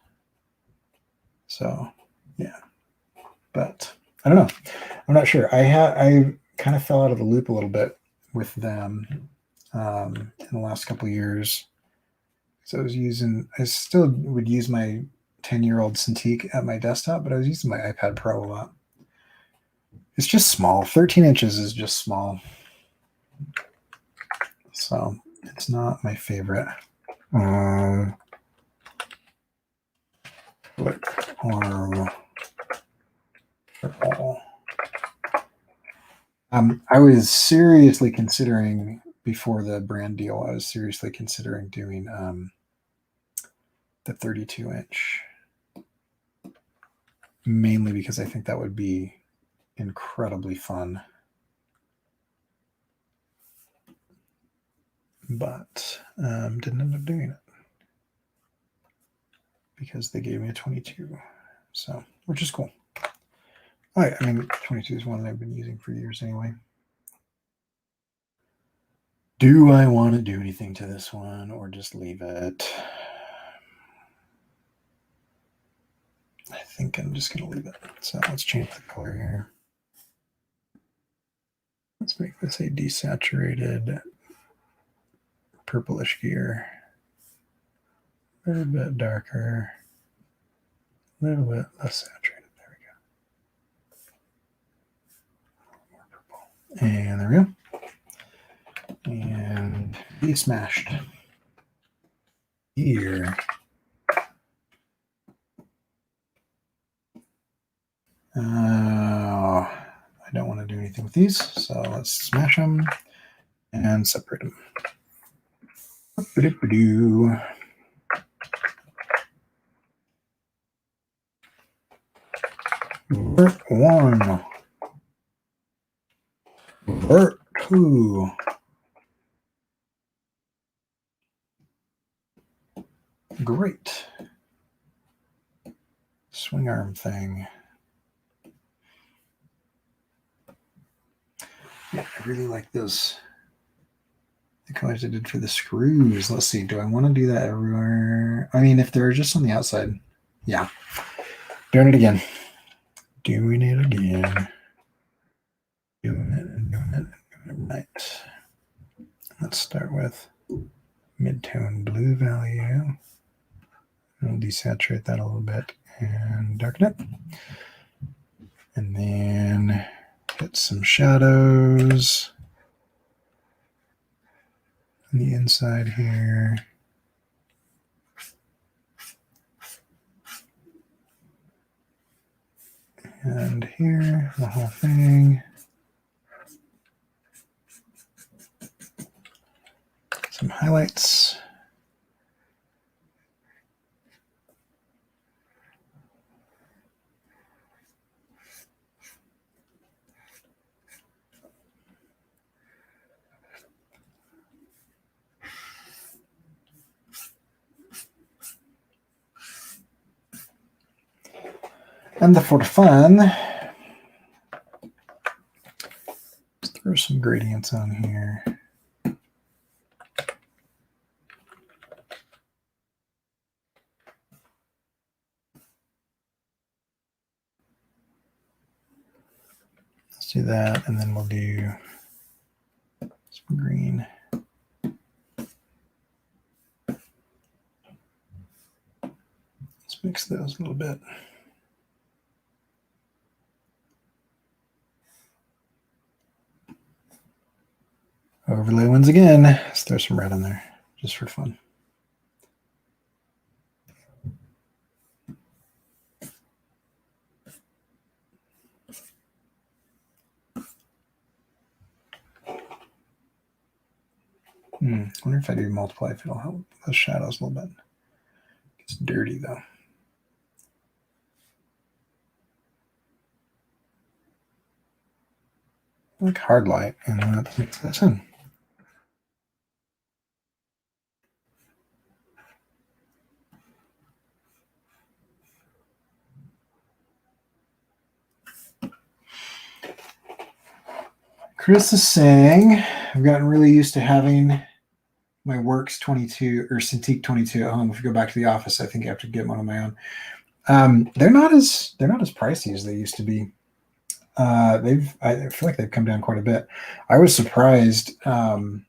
Speaker 1: So yeah, but I don't know. I'm not sure. I kind of fell out of the loop a little bit with them in the last couple of years. So I still would use my 10-year-old Cintiq at my desktop, but I was using my iPad Pro a lot. It's just small. 13 inches is just small. So it's not my favorite. I was seriously considering, before the brand deal, I was seriously considering doing the 32-inch, mainly because I think that would be incredibly fun. But didn't end up doing it because they gave me a 22, so which is cool. I mean, 22 is one that I've been using for years anyway. Do I want to do anything to this one or just leave it? I think I'm just going to leave it. So let's change the color here. Let's make this a desaturated purplish gear. A little bit darker, a little bit less saturated. There we go. More purple. And there we go. And be smashed. Here. I don't want to do anything with these, so let's smash them and separate them. Vert 1. Vert 2. Great. Swing arm thing. Yeah, I really like those. The colors I did for the screws. Let's see. Do I want to do that everywhere? I mean, if they're just on the outside. Yeah. Doing it again. Doing it again. Doing it and doing it and doing it right. Let's start with mid-tone blue value. I'll desaturate that a little bit and darken it. And then get some shadows on the inside here. And here, the whole thing. Some highlights. And for fun, let's throw some gradients on here. Let's do that, and then we'll do some green. Let's mix those a little bit. Overlay ones again. Let's throw some red on there just for fun. I wonder if I do multiply, if it'll help those shadows a little bit. It's dirty though. Like hard light, and let's mix this in. Chris is saying, I've gotten really used to having my Works 22 or Cintiq 22 at home. If you go back to the office, I think I have to get one on my own. They're not as pricey as they used to be. I feel like they've come down quite a bit. I was surprised that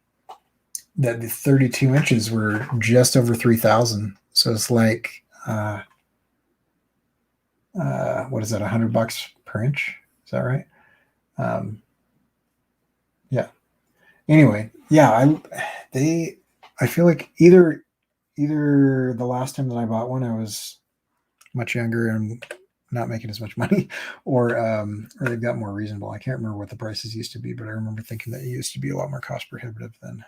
Speaker 1: the 32 inches were just over 3,000. So it's like what is that? $100 per inch? Is that right? Yeah. Anyway, yeah, I feel like either the last time that I bought one, I was much younger and not making as much money, or they've got more reasonable. I can't remember what the prices used to be, but I remember thinking that it used to be a lot more cost prohibitive than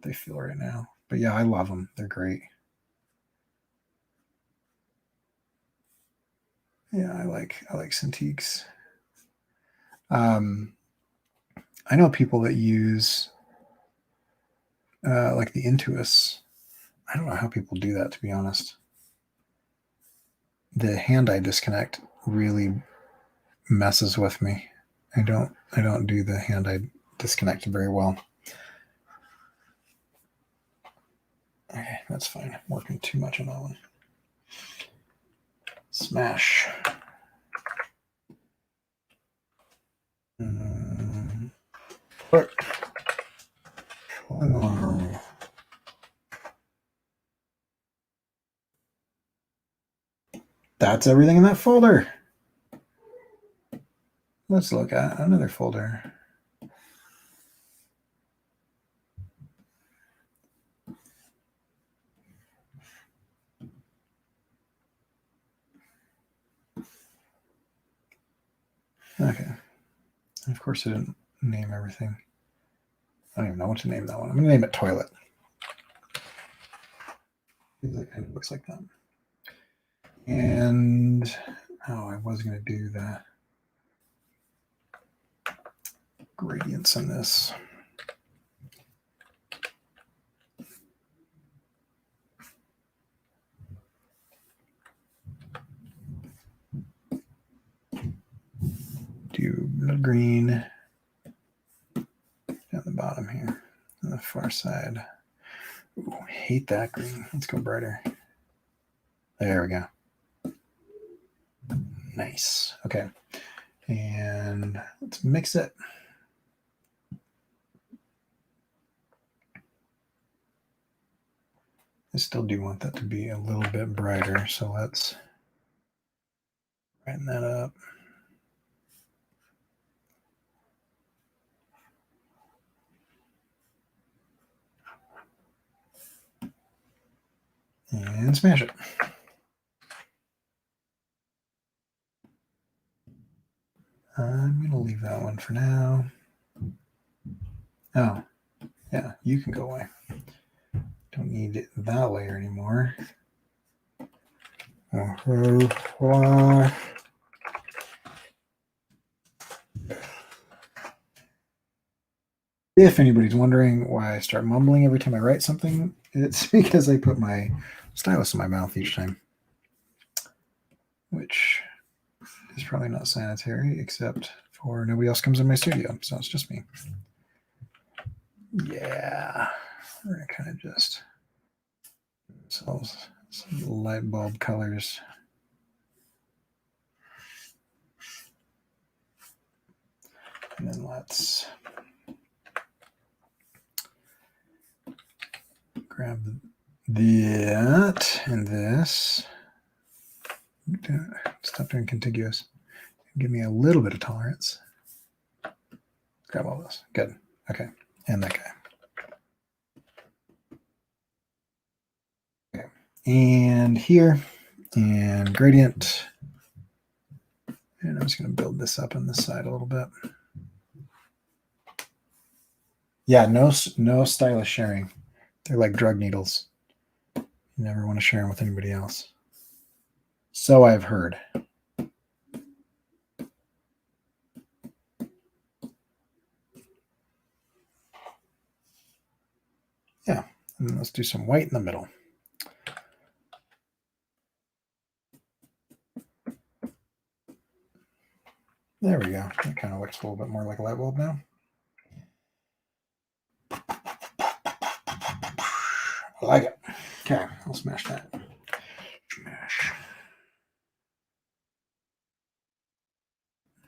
Speaker 1: they feel right now. But yeah, I love them. They're great. Yeah, I like Cintiqs. I know people that use like the Intuos. I don't know how people do that, to be honest. The hand-eye disconnect really messes with me. I don't do the hand-eye disconnect very well. Okay, that's fine. I'm working too much on that one. Smash. What? That's everything in that folder. Let's look at another folder. Okay. Of course, I didn't name everything. I don't even know what to name that one. I'm going to name it toilet. It kind of looks like that. And I was going to do that. Gradients on this. Do blood green down the bottom here on the far side. Ooh, hate that green. Let's go brighter. There we go. Nice. Okay. And let's mix it. I still do want that to be a little bit brighter, so let's brighten that up. And smash it. I'm going to leave that one for now. Oh, yeah, you can go away. Don't need that layer anymore. If anybody's wondering why I start mumbling every time I write something, it's because I put my stylus in my mouth each time, which is probably not sanitary, except for nobody else comes in my studio, so it's just me. Yeah, we're gonna kind of just some light bulb colors. And then let's grab that and this. Stop doing contiguous. Give me a little bit of tolerance. Grab all this. Good. Okay. And that guy. Okay. And here. And gradient. And I'm just going to build this up on this side a little bit. Yeah, no stylus sharing. They're like drug needles. You never want to share them with anybody else. So I've heard. Yeah, and let's do some white in the middle. There we go. It kind of looks a little bit more like a light bulb now. I like it. Okay, I'll smash that. Smash.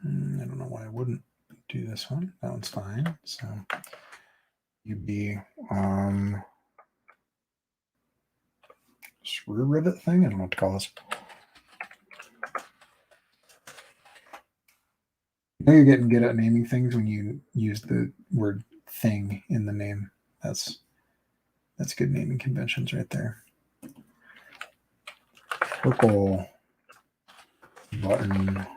Speaker 1: I don't know why I wouldn't do this one. That one's fine. So UB screw rivet thing. I don't know what to call this. You know you're getting good at naming things when you use the word thing in the name. That's good naming conventions right there. Purple button.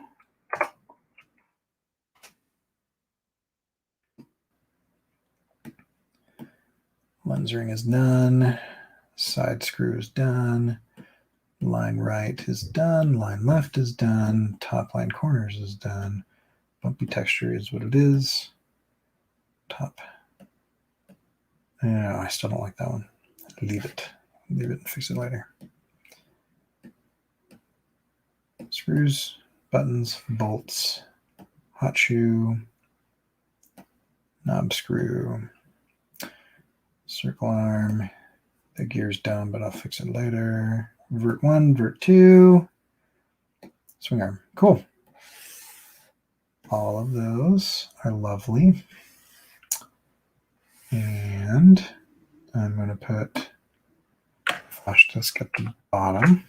Speaker 1: Lens ring is done. Side screw is done. Line right is done. Line left is done. Top line corners is done. Bumpy texture is what it is. Top. No, I still don't like that one. Leave it. Leave it and fix it later. Screws, buttons, bolts, hot shoe, knob screw, circle arm. The gear's down, but I'll fix it later. Vert 1, vert 2, swing arm. Cool. All of those are lovely. And I'm going to put flash disk at the bottom.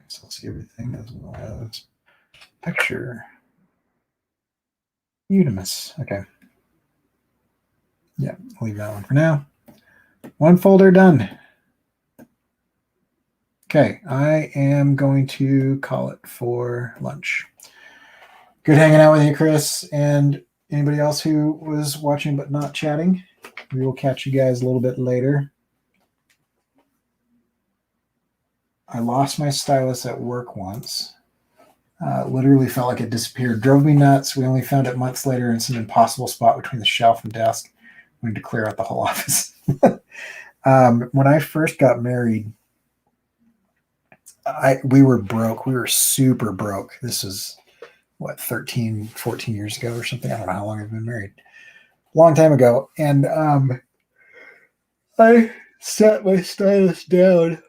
Speaker 1: So I'll see everything as well as picture. Unimus. Okay. Yeah, I'll leave that one for now. One folder done. Okay, I am going to call it for lunch. Good hanging out with you, Chris, and anybody else who was watching but not chatting. We will catch you guys a little bit later. I lost my stylus at work once. Literally felt like it disappeared. Drove me nuts. We only found it months later in some impossible spot between the shelf and desk. We had to clear out the whole office. When I first got married, we were broke. We were super broke. This is, 13, 14 years ago or something. I don't know how long I've been married. Long time ago. And I set my stylus down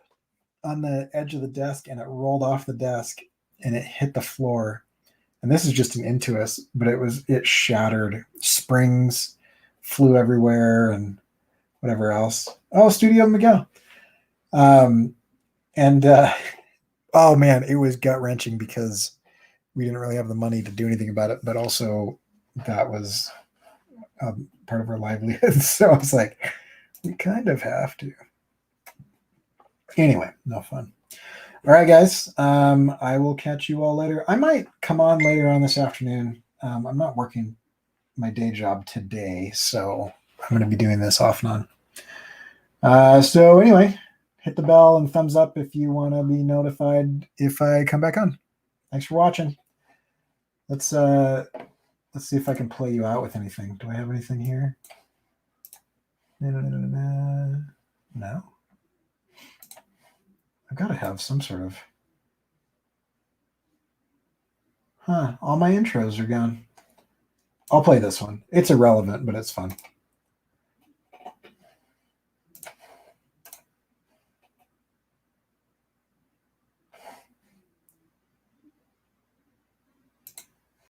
Speaker 1: on the edge of the desk and it rolled off the desk and it hit the floor. And this is just an Intuos, but it shattered. Springs flew everywhere and whatever else. Oh, Studio Miguel. Oh man, it was gut wrenching because we didn't really have the money to do anything about it, but also that was part of our livelihood. So I was like, we kind of have to. Anyway, no fun. All right, guys. I will catch you all later. I might come on later on this afternoon. I'm not working my day job today, so I'm going to be doing this off and on. So anyway, hit the bell and thumbs up if you want to be notified if I come back on. Thanks for watching. Let's see if I can play you out with anything. Do I have anything here? No. I've got to have some sort of... all my intros are gone. I'll play this one. It's irrelevant, but it's fun.